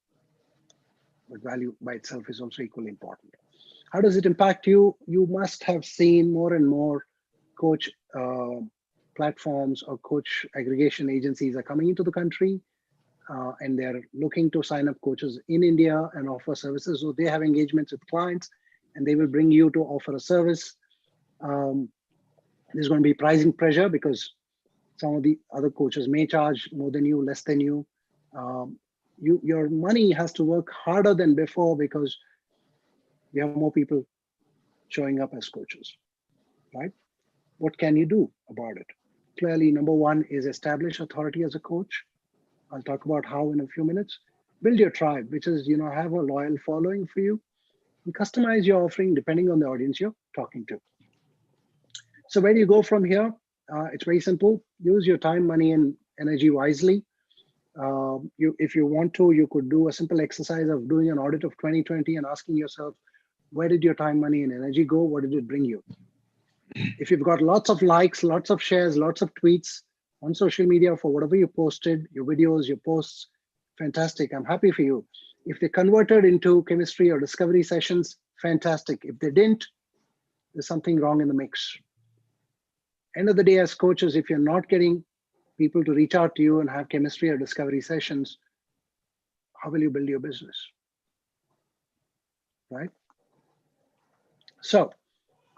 but value by itself is also equally important. How does it impact you? You must have seen more and more coach platforms or coach aggregation agencies are coming into the country, and they're looking to sign up coaches in India and offer services. So they have engagements with clients, and they will bring you to offer a service. There's going to be pricing pressure because some of the other coaches may charge more than you, less than you. Your money has to work harder than before because you have more people showing up as coaches, right? What can you do about it? Clearly, number one is establish authority as a coach. I'll talk about how in a few minutes. Build your tribe, which is, have a loyal following for you, and customize your offering depending on the audience you're talking to. So where do you go from here? It's very simple. Use your time, money, and energy wisely. If you want to, you could do a simple exercise of doing an audit of 2020 and asking yourself, where did your time, money, and energy go? What did it bring you? If you've got lots of likes, lots of shares, lots of tweets on social media for whatever you posted, your videos, your posts, fantastic. I'm happy for you. If they converted into chemistry or discovery sessions, fantastic. If they didn't, there's something wrong in the mix. End of the day, as coaches, if you're not getting people to reach out to you and have chemistry or discovery sessions, how will you build your business? Right? So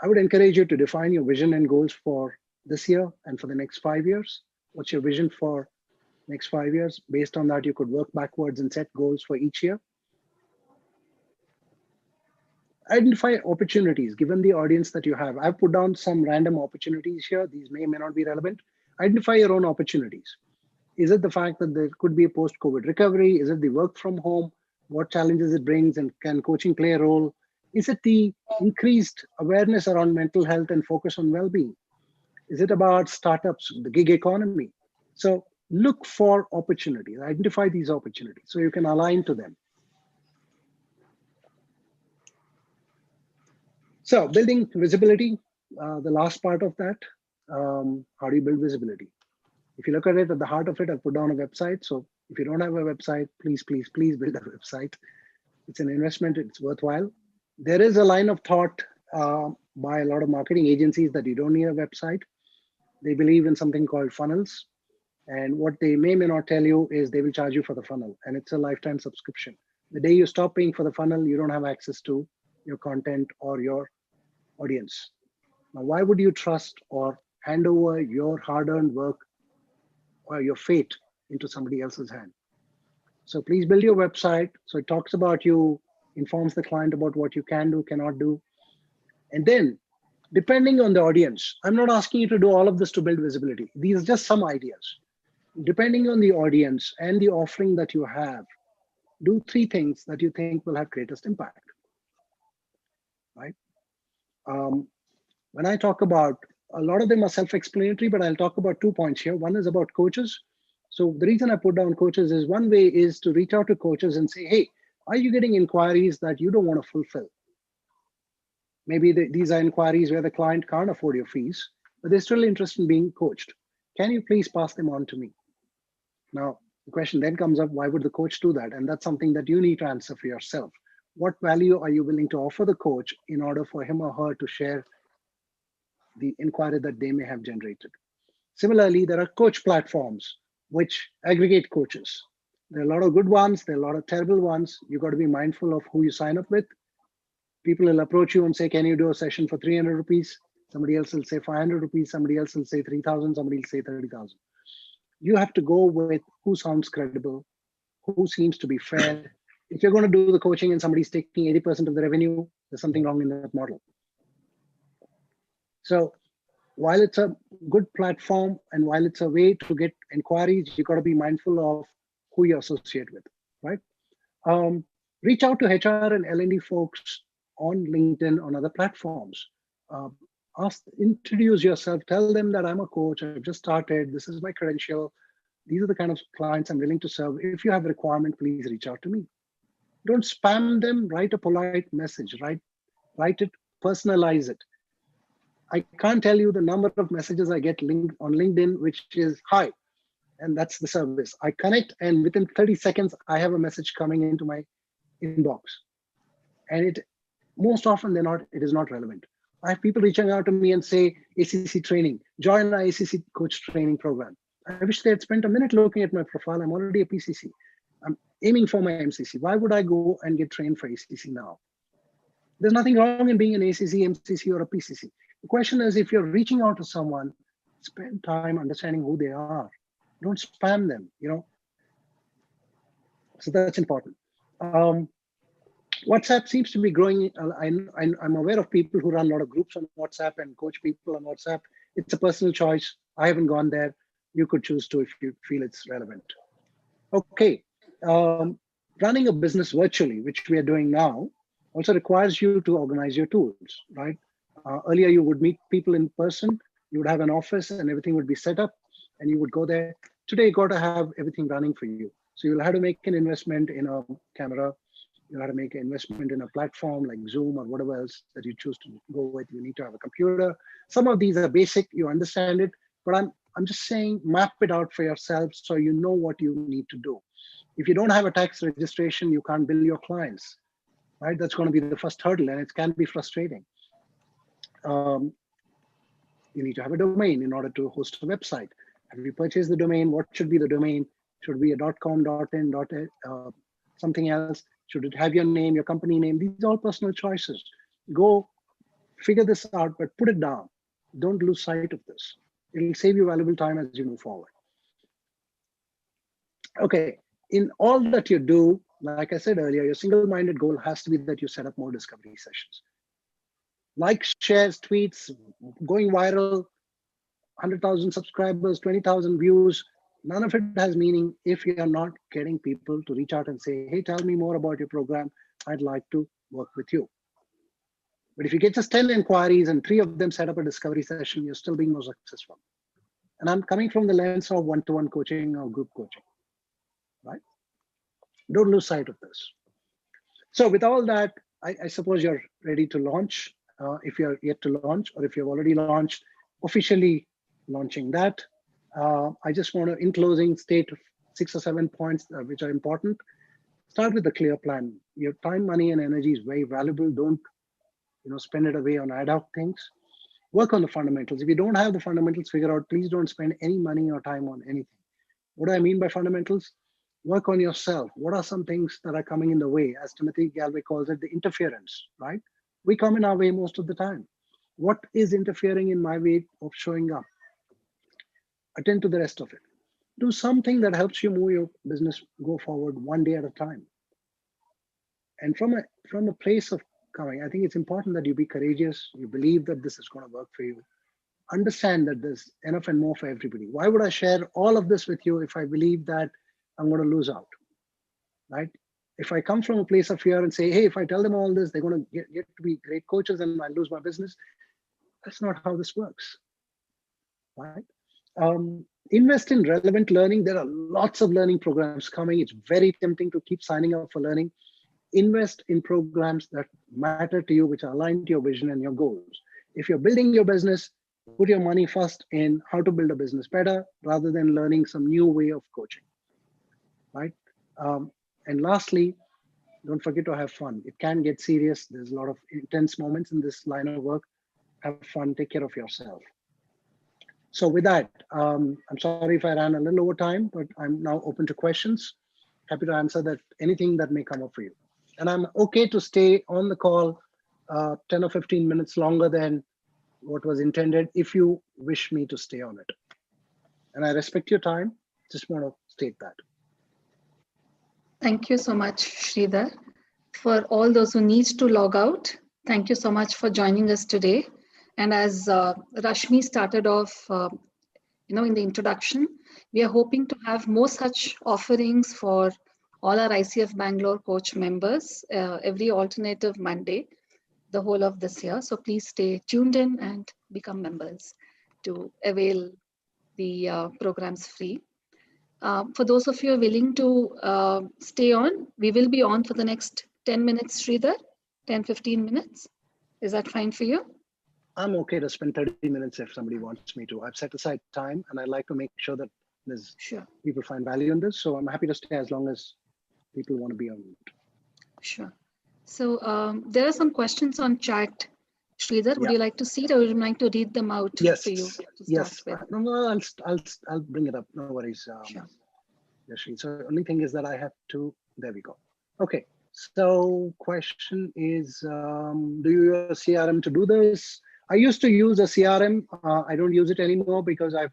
I would encourage you to define your vision and goals for this year and for the next 5 years. What's your vision for next 5 years? Based on that, you could work backwards and set goals for each year. Identify opportunities given the audience that you have. I've put down some random opportunities here. These may not be relevant. Identify your own opportunities. Is it the fact that there could be a post-COVID recovery? Is it the work from home? What challenges it brings, and can coaching play a role? Is it the increased awareness around mental health and focus on well-being? Is it about startups, the gig economy? So look for opportunities, identify these opportunities so you can align to them. So building visibility, the last part of that, how do you build visibility? If you look at it, at the heart of it, I've put down a website. So if you don't have a website, please, please, please build a website. It's an investment, it's worthwhile. There is a line of thought by a lot of marketing agencies that you don't need a website. They believe in something called funnels. And what they may not tell you is they will charge you for the funnel, and it's a lifetime subscription. The day you stop paying for the funnel, you don't have access to your content or your audience. Now, why would you trust or hand over your hard-earned work or your fate into somebody else's hand? So please build your website. So it talks about you, informs the client about what you can do, cannot do. And then, depending on the audience, I'm not asking you to do all of this to build visibility. These are just some ideas. Depending on the audience and the offering that you have, do 3 things that you think will have greatest impact, right? When I talk about, a lot of them are self-explanatory, but I'll talk about 2 points here. One is about coaches. So the reason I put down coaches is one way is to reach out to coaches and say, hey, are you getting inquiries that you don't want to fulfill? Maybe these are inquiries where the client can't afford your fees, but they're still interested in being coached. Can you please pass them on to me? Now, the question then comes up, why would the coach do that? And that's something that you need to answer for yourself. What value are you willing to offer the coach in order for him or her to share the inquiry that they may have generated? Similarly, there are coach platforms which aggregate coaches. There are a lot of good ones, there are a lot of terrible ones. You've got to be mindful of who you sign up with. People will approach you and say, can you do a session for 300 rupees? Somebody else will say 500 rupees. Somebody else will say 3,000. Somebody will say 30,000. You have to go with who sounds credible, who seems to be fair. If you're going to do the coaching and somebody's taking 80% of the revenue, there's something wrong in that model. So while it's a good platform and while it's a way to get inquiries, you got to be mindful of who you associate with, right? Reach out to HR and L&D folks on LinkedIn, on other platforms. Introduce yourself, tell them that I'm a coach, I've just started, this is my credential, these are the kind of clients I'm willing to serve. If you have a requirement, please reach out to me. Don't spam them, write a polite message, write it, personalize it. I can't tell you the number of messages I get linked on LinkedIn, which is hi, and that's the service. I connect, and within 30 seconds, I have a message coming into my inbox. And it, most often than not, it is not relevant. I have people reaching out to me and say, ACC training, join our ACC coach training program. I wish they had spent a minute looking at my profile. I'm already a PCC. I'm aiming for my MCC. Why would I go and get trained for ACC now? There's nothing wrong in being an ACC, MCC, or a PCC. The question is, if you're reaching out to someone, spend time understanding who they are. Don't spam them, So that's important. WhatsApp seems to be growing. I'm aware of people who run a lot of groups on WhatsApp and coach people on WhatsApp. It's a personal choice. I haven't gone there. You could choose to if you feel it's relevant. Okay. Running a business virtually, which we are doing now, also requires you to organize your tools, right? Earlier, you would meet people in person. You would have an office and everything would be set up and you would go there. Today, you got to have everything running for you. So you'll have to make an investment in a camera. You'll have to make an investment in a platform like Zoom or whatever else that you choose to go with. You need to have a computer. Some of these are basic, you understand it, but I'm just saying, map it out for yourself so you know what you need to do. If you don't have a tax registration, you can't bill your clients, right? That's going to be the first hurdle, and it can be frustrating. You need to have a domain in order to host a website. Have you purchased the domain? What should be the domain? Should it be a .com, .in, something else? Should it have your name, your company name? These are all personal choices. Go figure this out, but put it down. Don't lose sight of this. It'll save you valuable time as you move forward. Okay, in all that you do, like I said earlier, your single-minded goal has to be that you set up more discovery sessions. Likes, shares, tweets, going viral, 100,000 subscribers, 20,000 views, none of it has meaning if you're not getting people to reach out and say, hey, tell me more about your program. I'd like to work with you. But if you get just 10 inquiries and 3 of them set up a discovery session, you're still being more successful. And I'm coming from the lens of one-to-one coaching or group coaching, right? Don't lose sight of this. So with all that, I suppose you're ready to launch. If you're yet to launch, or if you've already launched, officially launching that. I just want to, in closing, state 6 or 7 points which are important. Start with a clear plan. Your time, money, and energy is very valuable. Don't spend it away on ad hoc things. Work on the fundamentals. If you don't have the fundamentals figured out, please don't spend any money or time on anything. What do I mean by fundamentals? Work on yourself. What are some things that are coming in the way? As Timothy Galway calls it, the interference, right? We come in our way most of the time. What is interfering in my way of showing up? Attend to the rest of it. Do something that helps you move your business, go forward one day at a time. And from a place of coming, I think it's important that you be courageous. You believe that this is going to work for you. Understand that there's enough and more for everybody. Why would I share all of this with you if I believe that I'm going to lose out, right? If I come from a place of fear and say, hey, if I tell them all this, they're going to get to be great coaches and I lose my business. That's not how this works, right? Invest in relevant learning. There are lots of learning programs coming. It's very tempting to keep signing up for learning. Invest in programs that matter to you, which are aligned to your vision and your goals. If you're building your business, put your money first in how to build a business better rather than learning some new way of coaching, right? And lastly, don't forget to have fun. It can get serious. There's a lot of intense moments in this line of work. Have fun, take care of yourself. So with that, I'm sorry if I ran a little over time, but I'm now open to questions. Happy to answer that, anything that may come up for you. And I'm okay to stay on the call 10 or 15 minutes longer than what was intended if you wish me to stay on it. And I respect your time. Just want to state that. Thank you so much, Sridhar. For all those who need to log out, thank you so much for joining us today. And as Rashmi started off, in the introduction, we are hoping to have more such offerings for all our ICF Bangalore coach members every alternative Monday, the whole of this year. So please stay tuned in and become members to avail the programs free. For those of you willing to stay on, we will be on for the next 10 minutes, Sridhar, 10, 15 minutes. Is that fine for you? I'm okay to spend 30 minutes if somebody wants me to. I've set aside time and I'd like to make sure that there's people find value in this. So I'm happy to stay as long as people want to be on it. Sure. So there are some questions on chat. Sridhar, would you like to see it or would you like to read them out for you? Yes. No, I'll bring it up. No worries. Sure. So the only thing is that I have to, there we go. Okay. So question is, do you use a CRM to do this? I used to use a CRM. I don't use it anymore because I'm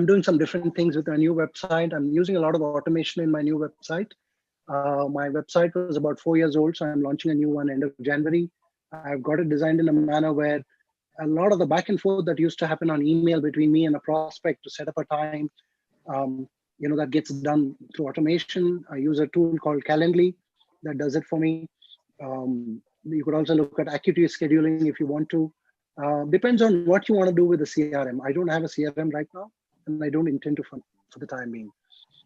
doing some different things with my new website. I'm using a lot of automation in my new website. My website was about 4 years old, so I'm launching a new one end of January. I've got it designed in a manner where a lot of the back and forth that used to happen on email between me and a prospect to set up a time, that gets done through automation. I use a tool called Calendly that does it for me. You could also look at Acuity scheduling if you want to. Depends on what you want to do with the CRM. I don't have a CRM right now, and I don't intend to for the time being.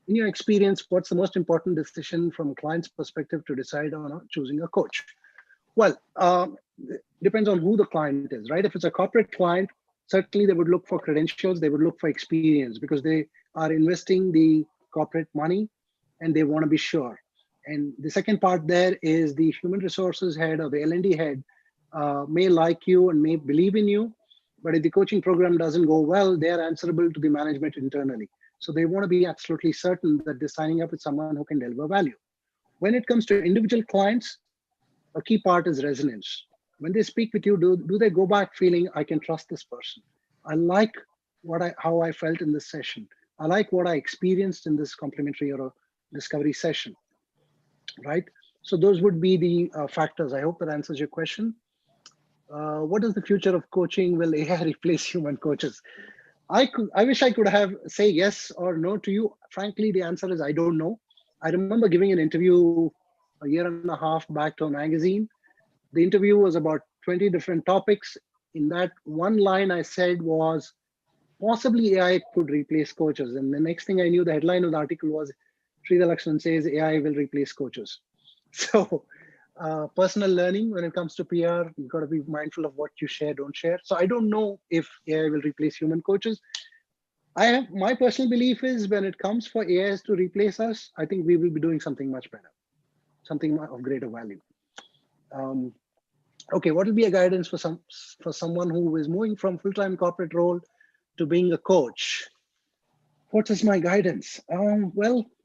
In your experience, what's the most important decision from a client's perspective to decide on choosing a coach? Well, depends on who the client is, right? If it's a corporate client, certainly they would look for credentials, they would look for experience because they are investing the corporate money and they want to be sure. And the second part there is the human resources head or the L&D head may like you and may believe in you, but if the coaching program doesn't go well, they are answerable to the management internally. So they want to be absolutely certain that they're signing up with someone who can deliver value. When it comes to individual clients, a key part is resonance. When they speak with you, do they go back feeling I can trust this person? I like how I felt in this session. I like what I experienced in this complimentary or a discovery session, right? So those would be the factors. I hope that answers your question. What is the future of coaching? Will AI replace human coaches? I wish I could say yes or no to you. Frankly, the answer is I don't know. I remember giving an interview a year and a half back to a magazine. The interview was about 20 different topics. In that one line I said was, possibly AI could replace coaches. And the next thing I knew, the headline of the article was, Sridhar Lakshman says AI will replace coaches. So personal learning when it comes to PR, you've got to be mindful of what you share, don't share. So I don't know if AI will replace human coaches. My personal belief is when it comes for AIs to replace us, I think we will be doing something much better, something of greater value. Okay, what will be a guidance for someone who is moving from full-time corporate role to being a coach? What is my guidance?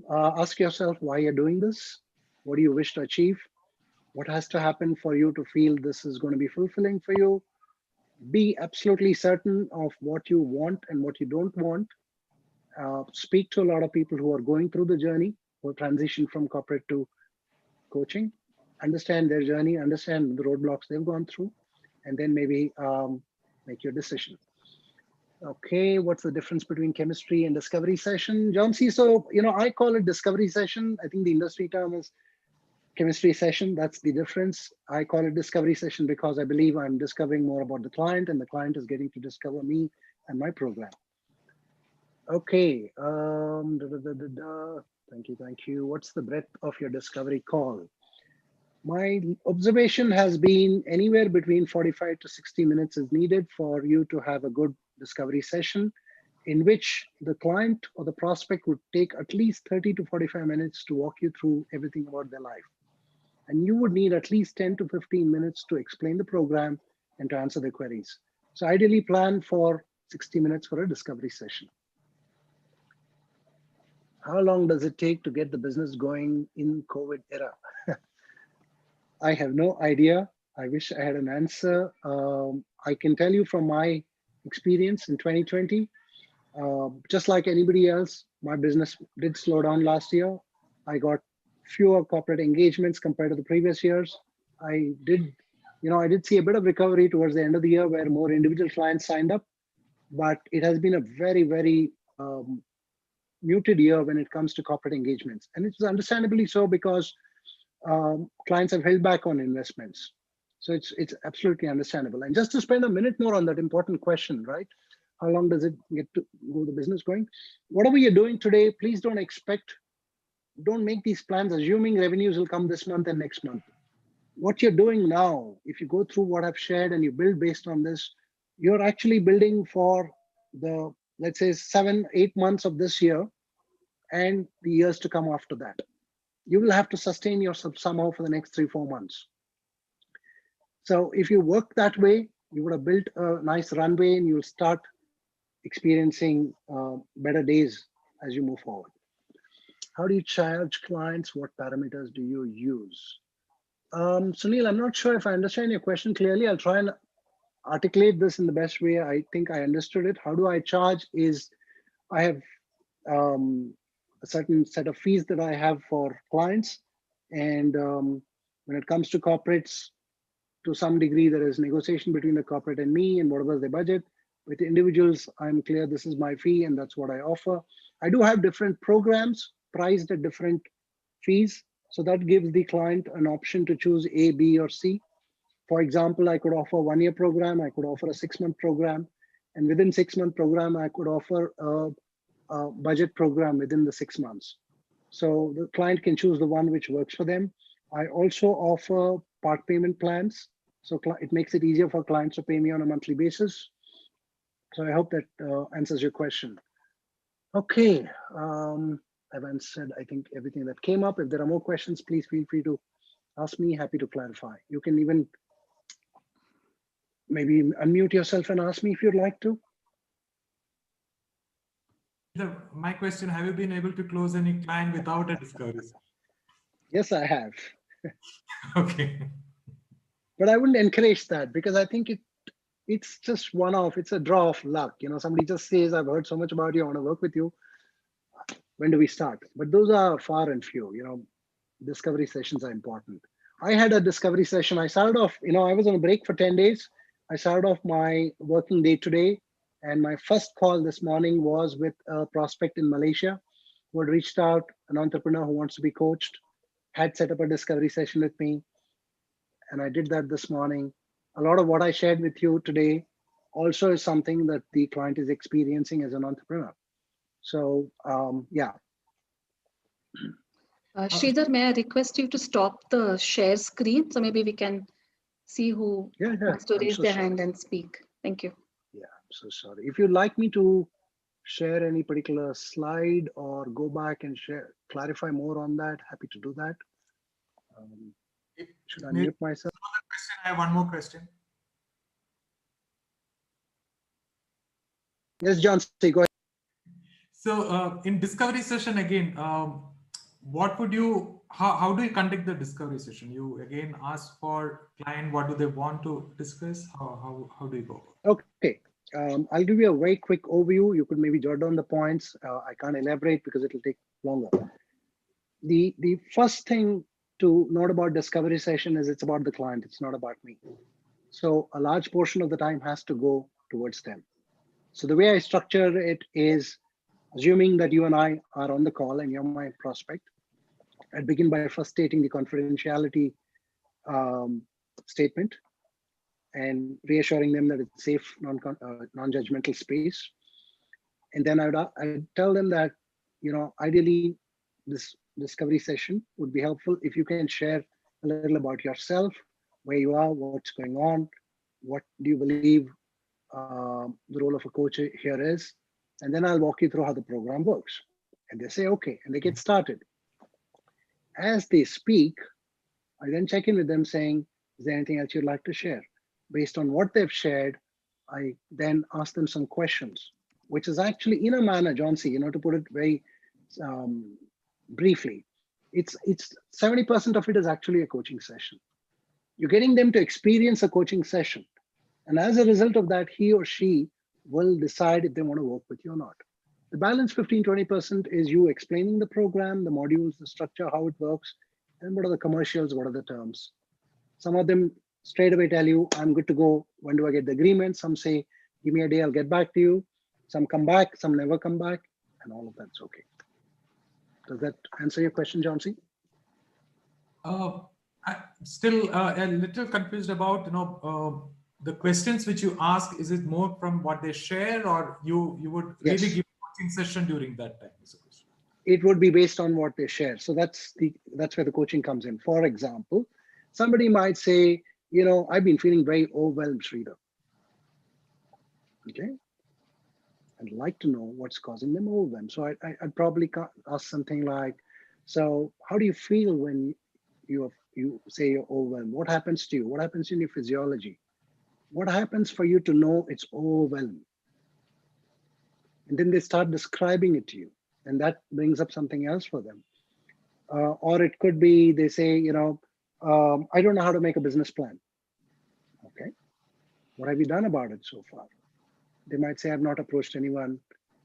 Ask yourself why you're doing this. What do you wish to achieve? What has to happen for you to feel this is going to be fulfilling for you? Be absolutely certain of what you want and what you don't want. Speak to a lot of people who are going through the journey, who transition from corporate to coaching. Understand their journey, understand the roadblocks they've gone through, and then maybe make your decision. Okay, what's the difference between chemistry and discovery session? John C. So, I call it discovery session. I think the industry term is chemistry session. That's the difference. I call it discovery session because I believe I'm discovering more about the client and the client is getting to discover me and my program. Okay. Thank you. What's the breadth of your discovery call? My observation has been anywhere between 45 to 60 minutes is needed for you to have a good discovery session in which the client or the prospect would take at least 30 to 45 minutes to walk you through everything about their life. And you would need at least 10 to 15 minutes to explain the program and to answer the queries. So ideally plan for 60 minutes for a discovery session. How long does it take to get the business going in COVID era? I have no idea. I wish I had an answer. I can tell you from my experience in 2020, Just like anybody else, my business did slow down last year. I got fewer corporate engagements compared to the previous years. I did see a bit of recovery towards the end of the year where more individual clients signed up, but it has been a very, very muted year when it comes to corporate engagements. And it's understandably so because clients have held back on investments. So it's absolutely understandable. And just to spend a minute more on that important question, right? How long does it get to go the business going? Whatever you're doing today, please don't make these plans assuming revenues will come this month and next month. What you're doing now, if you go through what I've shared and you build based on this, you're actually building for the, let's say, 7-8 months of this year and the years to come after that. You will have to sustain yourself somehow for the next 3-4 months. So if you work that way, you would have built a nice runway and you'll start experiencing better days as you move forward. How do you charge clients? What parameters do you use? Sunil, I'm not sure if I understand your question clearly. I'll try and articulate this in the best way I think I understood it. How do I charge is I have a certain set of fees that I have for clients. And when it comes to corporates, to some degree, there is negotiation between the corporate and me and whatever the budget. With individuals, I'm clear this is my fee and that's what I offer. I do have different programs priced at different fees. So that gives the client an option to choose A, B, or C. For example, I could offer a 1-year program. I could offer a 6-month program. And within 6-month program, I could offer a budget program within the 6 months. So the client can choose the one which works for them. I also offer part payment plans. So it makes it easier for clients to pay me on a monthly basis. So I hope that answers your question. Okay, I've answered, I think, everything that came up. If there are more questions, please feel free to ask me. Happy to clarify. You can even maybe unmute yourself and ask me if you'd like to. My question, have you been able to close any client without a discovery? Yes, I have. Okay. But I wouldn't encourage that because I think it's just one-off. It's a draw of luck. Somebody just says, I've heard so much about you, I want to work with you. When do we start? But those are far and few. Discovery sessions are important. I had a discovery session. I started off, I was on a break for 10 days. I started off my working day today. And my first call this morning was with a prospect in Malaysia who had reached out, an entrepreneur who wants to be coached, had set up a discovery session with me. And I did that this morning. A lot of what I shared with you today also is something that the client is experiencing as an entrepreneur. So, yeah. Sridhar, may I request you to stop the share screen? So maybe we can see who wants to raise their hand and speak. Thank you. Yeah, I'm so sorry. If you'd like me to share any particular slide or go back and clarify more on that, happy to do that. Should I mute myself? I have one more question. Yes, John, go ahead. So in discovery session again, what would you, how do you conduct the discovery session? You again ask for client, what do they want to discuss? How do you go? Okay, I'll give you a very quick overview. You could maybe jot down the points. I can't elaborate because it will take longer. The first thing to note about discovery session is it's about the client. It's not about me. So a large portion of the time has to go towards them. So the way I structure it is, assuming that you and I are on the call and you're my prospect, I'd begin by first stating the confidentiality statement and reassuring them that it's safe, non-judgmental space. And then I'd tell them that, ideally this discovery session would be helpful if you can share a little about yourself, where you are, what's going on, what do you believe the role of a coach here is, and then I'll walk you through how the program works. And they say, okay, and they get started. As they speak, I then check in with them saying, is there anything else you'd like to share? Based on what they've shared, I then ask them some questions, which is actually in a manner, John C., to put it very briefly, it's 70% of it is actually a coaching session. You're getting them to experience a coaching session. And as a result of that, he or she will decide if they want to work with you or not. The balance 15-20% is you explaining the program, the modules, the structure, how it works, and what are the commercials, what are the terms. Some of them straight away tell you, I'm good to go. When do I get the agreement? Some say, give me a day, I'll get back to you. Some come back, some never come back, and all of that's okay. Does that answer your question, John C? I'm still a little confused about, the questions which you ask. Is it more from what they share, or you would Yes. really give a coaching session during that time? Is the question. It would be based on what they share. So that's where the coaching comes in. For example, somebody might say, I've been feeling very overwhelmed, Sridhar. Okay. I'd like to know what's causing them overwhelm. So I'd probably ask something like, so how do you feel when you say you're overwhelmed? What happens to you? What happens in your physiology? What happens for you to know it's overwhelmed? And then they start describing it to you, and that brings up something else for them. Or it could be, they say, I don't know how to make a business plan. Okay. What have you done about it so far? They might say, I've not approached anyone.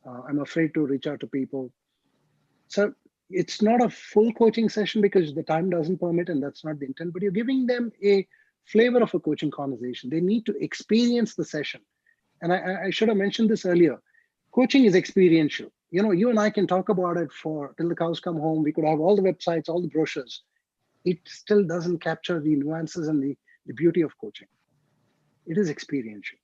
I'm afraid to reach out to people. So it's not a full coaching session because the time doesn't permit, and that's not the intent, but you're giving them a flavor of a coaching conversation. They need to experience the session. And I should have mentioned this earlier. Coaching is experiential. You and I can talk about it till the cows come home. We could have all the websites, all the brochures. It still doesn't capture the nuances and the beauty of coaching. It is experiential.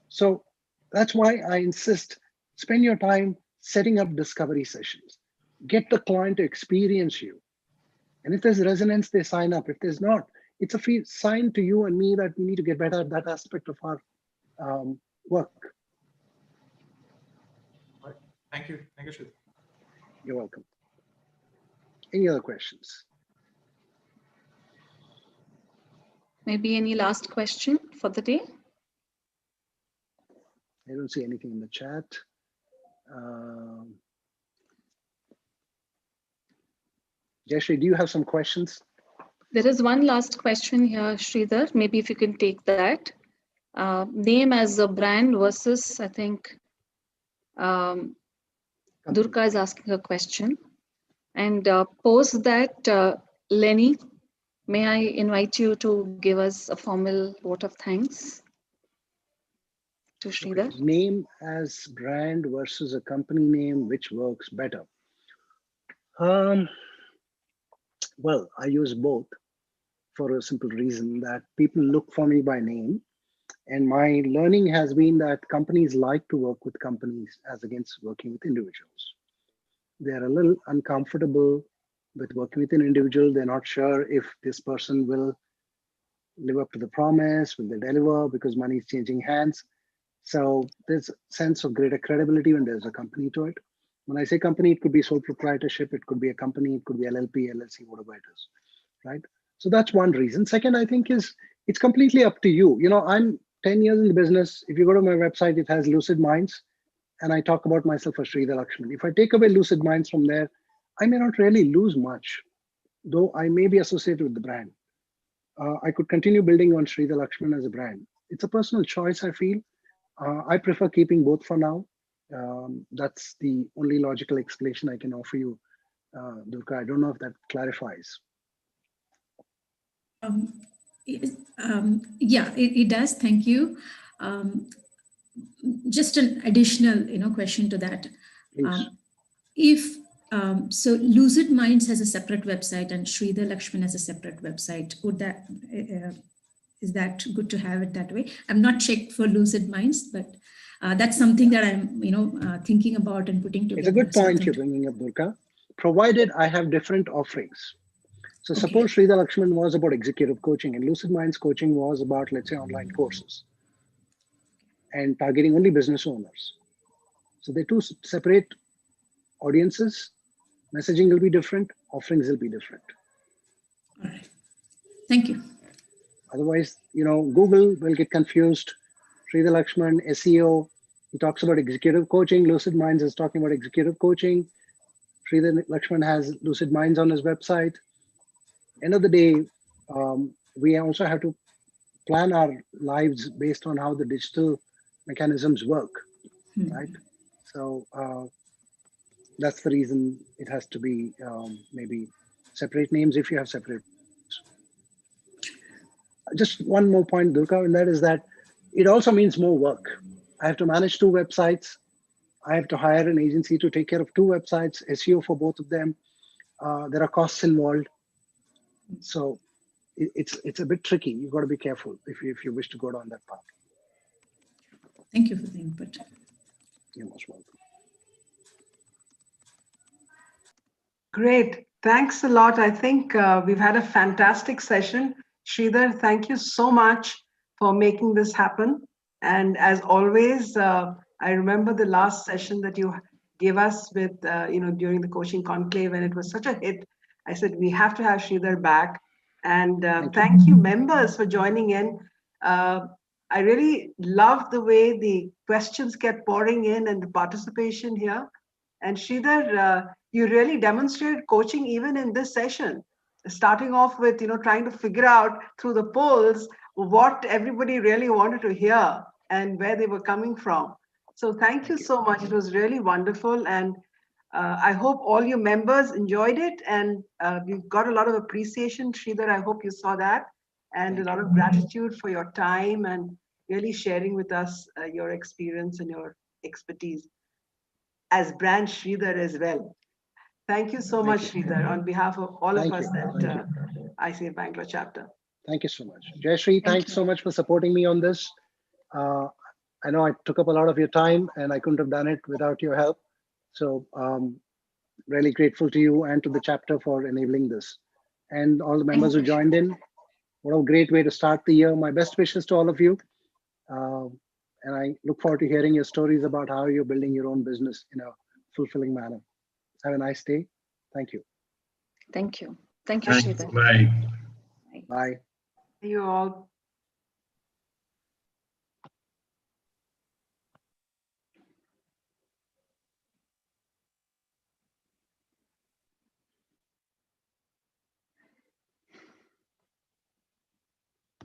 So that's why I insist, spend your time setting up discovery sessions. Get the client to experience you. And if there's resonance, they sign up. If there's not, it's a sign to you and me that we need to get better at that aspect of our work. Right. Thank you. Thank you, Sridhar. You're welcome. Any other questions? Maybe any last question for the day? I don't see anything in the chat. Jayashree, do you have some questions? There is one last question here, Sridhar. Maybe if you can take that. Name as a brand versus, I think, Durga is asking a question. And post that, Lenny, may I invite you to give us a formal vote of thanks to Sridhar? Okay. Name as brand versus a company name, which works better? Well, I use both for a simple reason that people look for me by name. And my learning has been that companies like to work with companies as against working with individuals. They're a little uncomfortable with working with an individual. They're not sure if this person will live up to the promise, will they deliver, because money is changing hands. So there's a sense of greater credibility when there's a company to it. When I say company, it could be sole proprietorship, it could be a company, it could be LLP, LLC, whatever it is, right? So that's one reason. Second, I think is it's completely up to you. I'm 10 years in the business. If you go to my website, it has Lucid Minds, and I talk about myself as Sridhar Lakshman. If I take away Lucid Minds from there, I may not really lose much, though I may be associated with the brand. I could continue building on Sridhar Lakshman as a brand. It's a personal choice, I feel. I prefer keeping both for now. That's the only logical explanation I can offer you, Durga. I don't know if that clarifies. Yeah, it does. Thank you. Just an additional, question to that. Please. So Lucid Minds has a separate website and Sridhar Lakshman has a separate website. Is that good to have it that way? I'm not checked for Lucid Minds, but that's something that I'm, thinking about and putting together. It's a good point you're bringing up, Durga. Provided I have different offerings. So Okay. suppose Sridhar Lakshman was about executive coaching and Lucid Minds coaching was about, let's say, online courses and targeting only business owners. So they're two separate audiences. Messaging will be different, offerings will be different. All right. Thank you. Otherwise, Google will get confused. Sridhar Lakshman, SEO, he talks about executive coaching. Lucid Minds is talking about executive coaching. Sridhar Lakshman has Lucid Minds on his website. End of the day, we also have to plan our lives based on how the digital mechanisms work, right? So that's the reason it has to be maybe separate names if you have separate. Just one more point, Durga, and that is that it also means more work. I have to manage 2 websites. I have to hire an agency to take care of 2 websites, SEO for both of them. There are costs involved. So it's a bit tricky. You've got to be careful if you wish to go down that path. Thank you for the input. You're most welcome. Great. Thanks a lot. I think we've had a fantastic session. Sridhar, thank you so much for making this happen. And as always, I remember the last session that you gave us with, during the coaching conclave, and it was such a hit. I said, we have to have Sridhar back. And thank you, members, for joining in. I really love the way the questions kept pouring in and the participation here. And Sridhar, you really demonstrated coaching even in this session, starting off with, trying to figure out through the polls what everybody really wanted to hear and where they were coming from. So thank you so much. It was really wonderful. And I hope all your members enjoyed it, and we got a lot of appreciation. Sridhar, I hope you saw that, and a lot of gratitude for your time and really sharing with us your experience and your expertise as brand Sridhar as well. Thank you so much, Sridhar, on behalf of all of us at ICF Bangalore chapter. Thank you so much. Jayashree, thanks so much for supporting me on this. I know I took up a lot of your time and I couldn't have done it without your help. So really grateful to you and to the chapter for enabling this. And all the members who joined in, what a great way to start the year. My best wishes to all of you. And I look forward to hearing your stories about how you're building your own business in a fulfilling manner. Have a nice day. Thank you. Thank you. Thank you, Sridhar. Bye. Bye. See you all.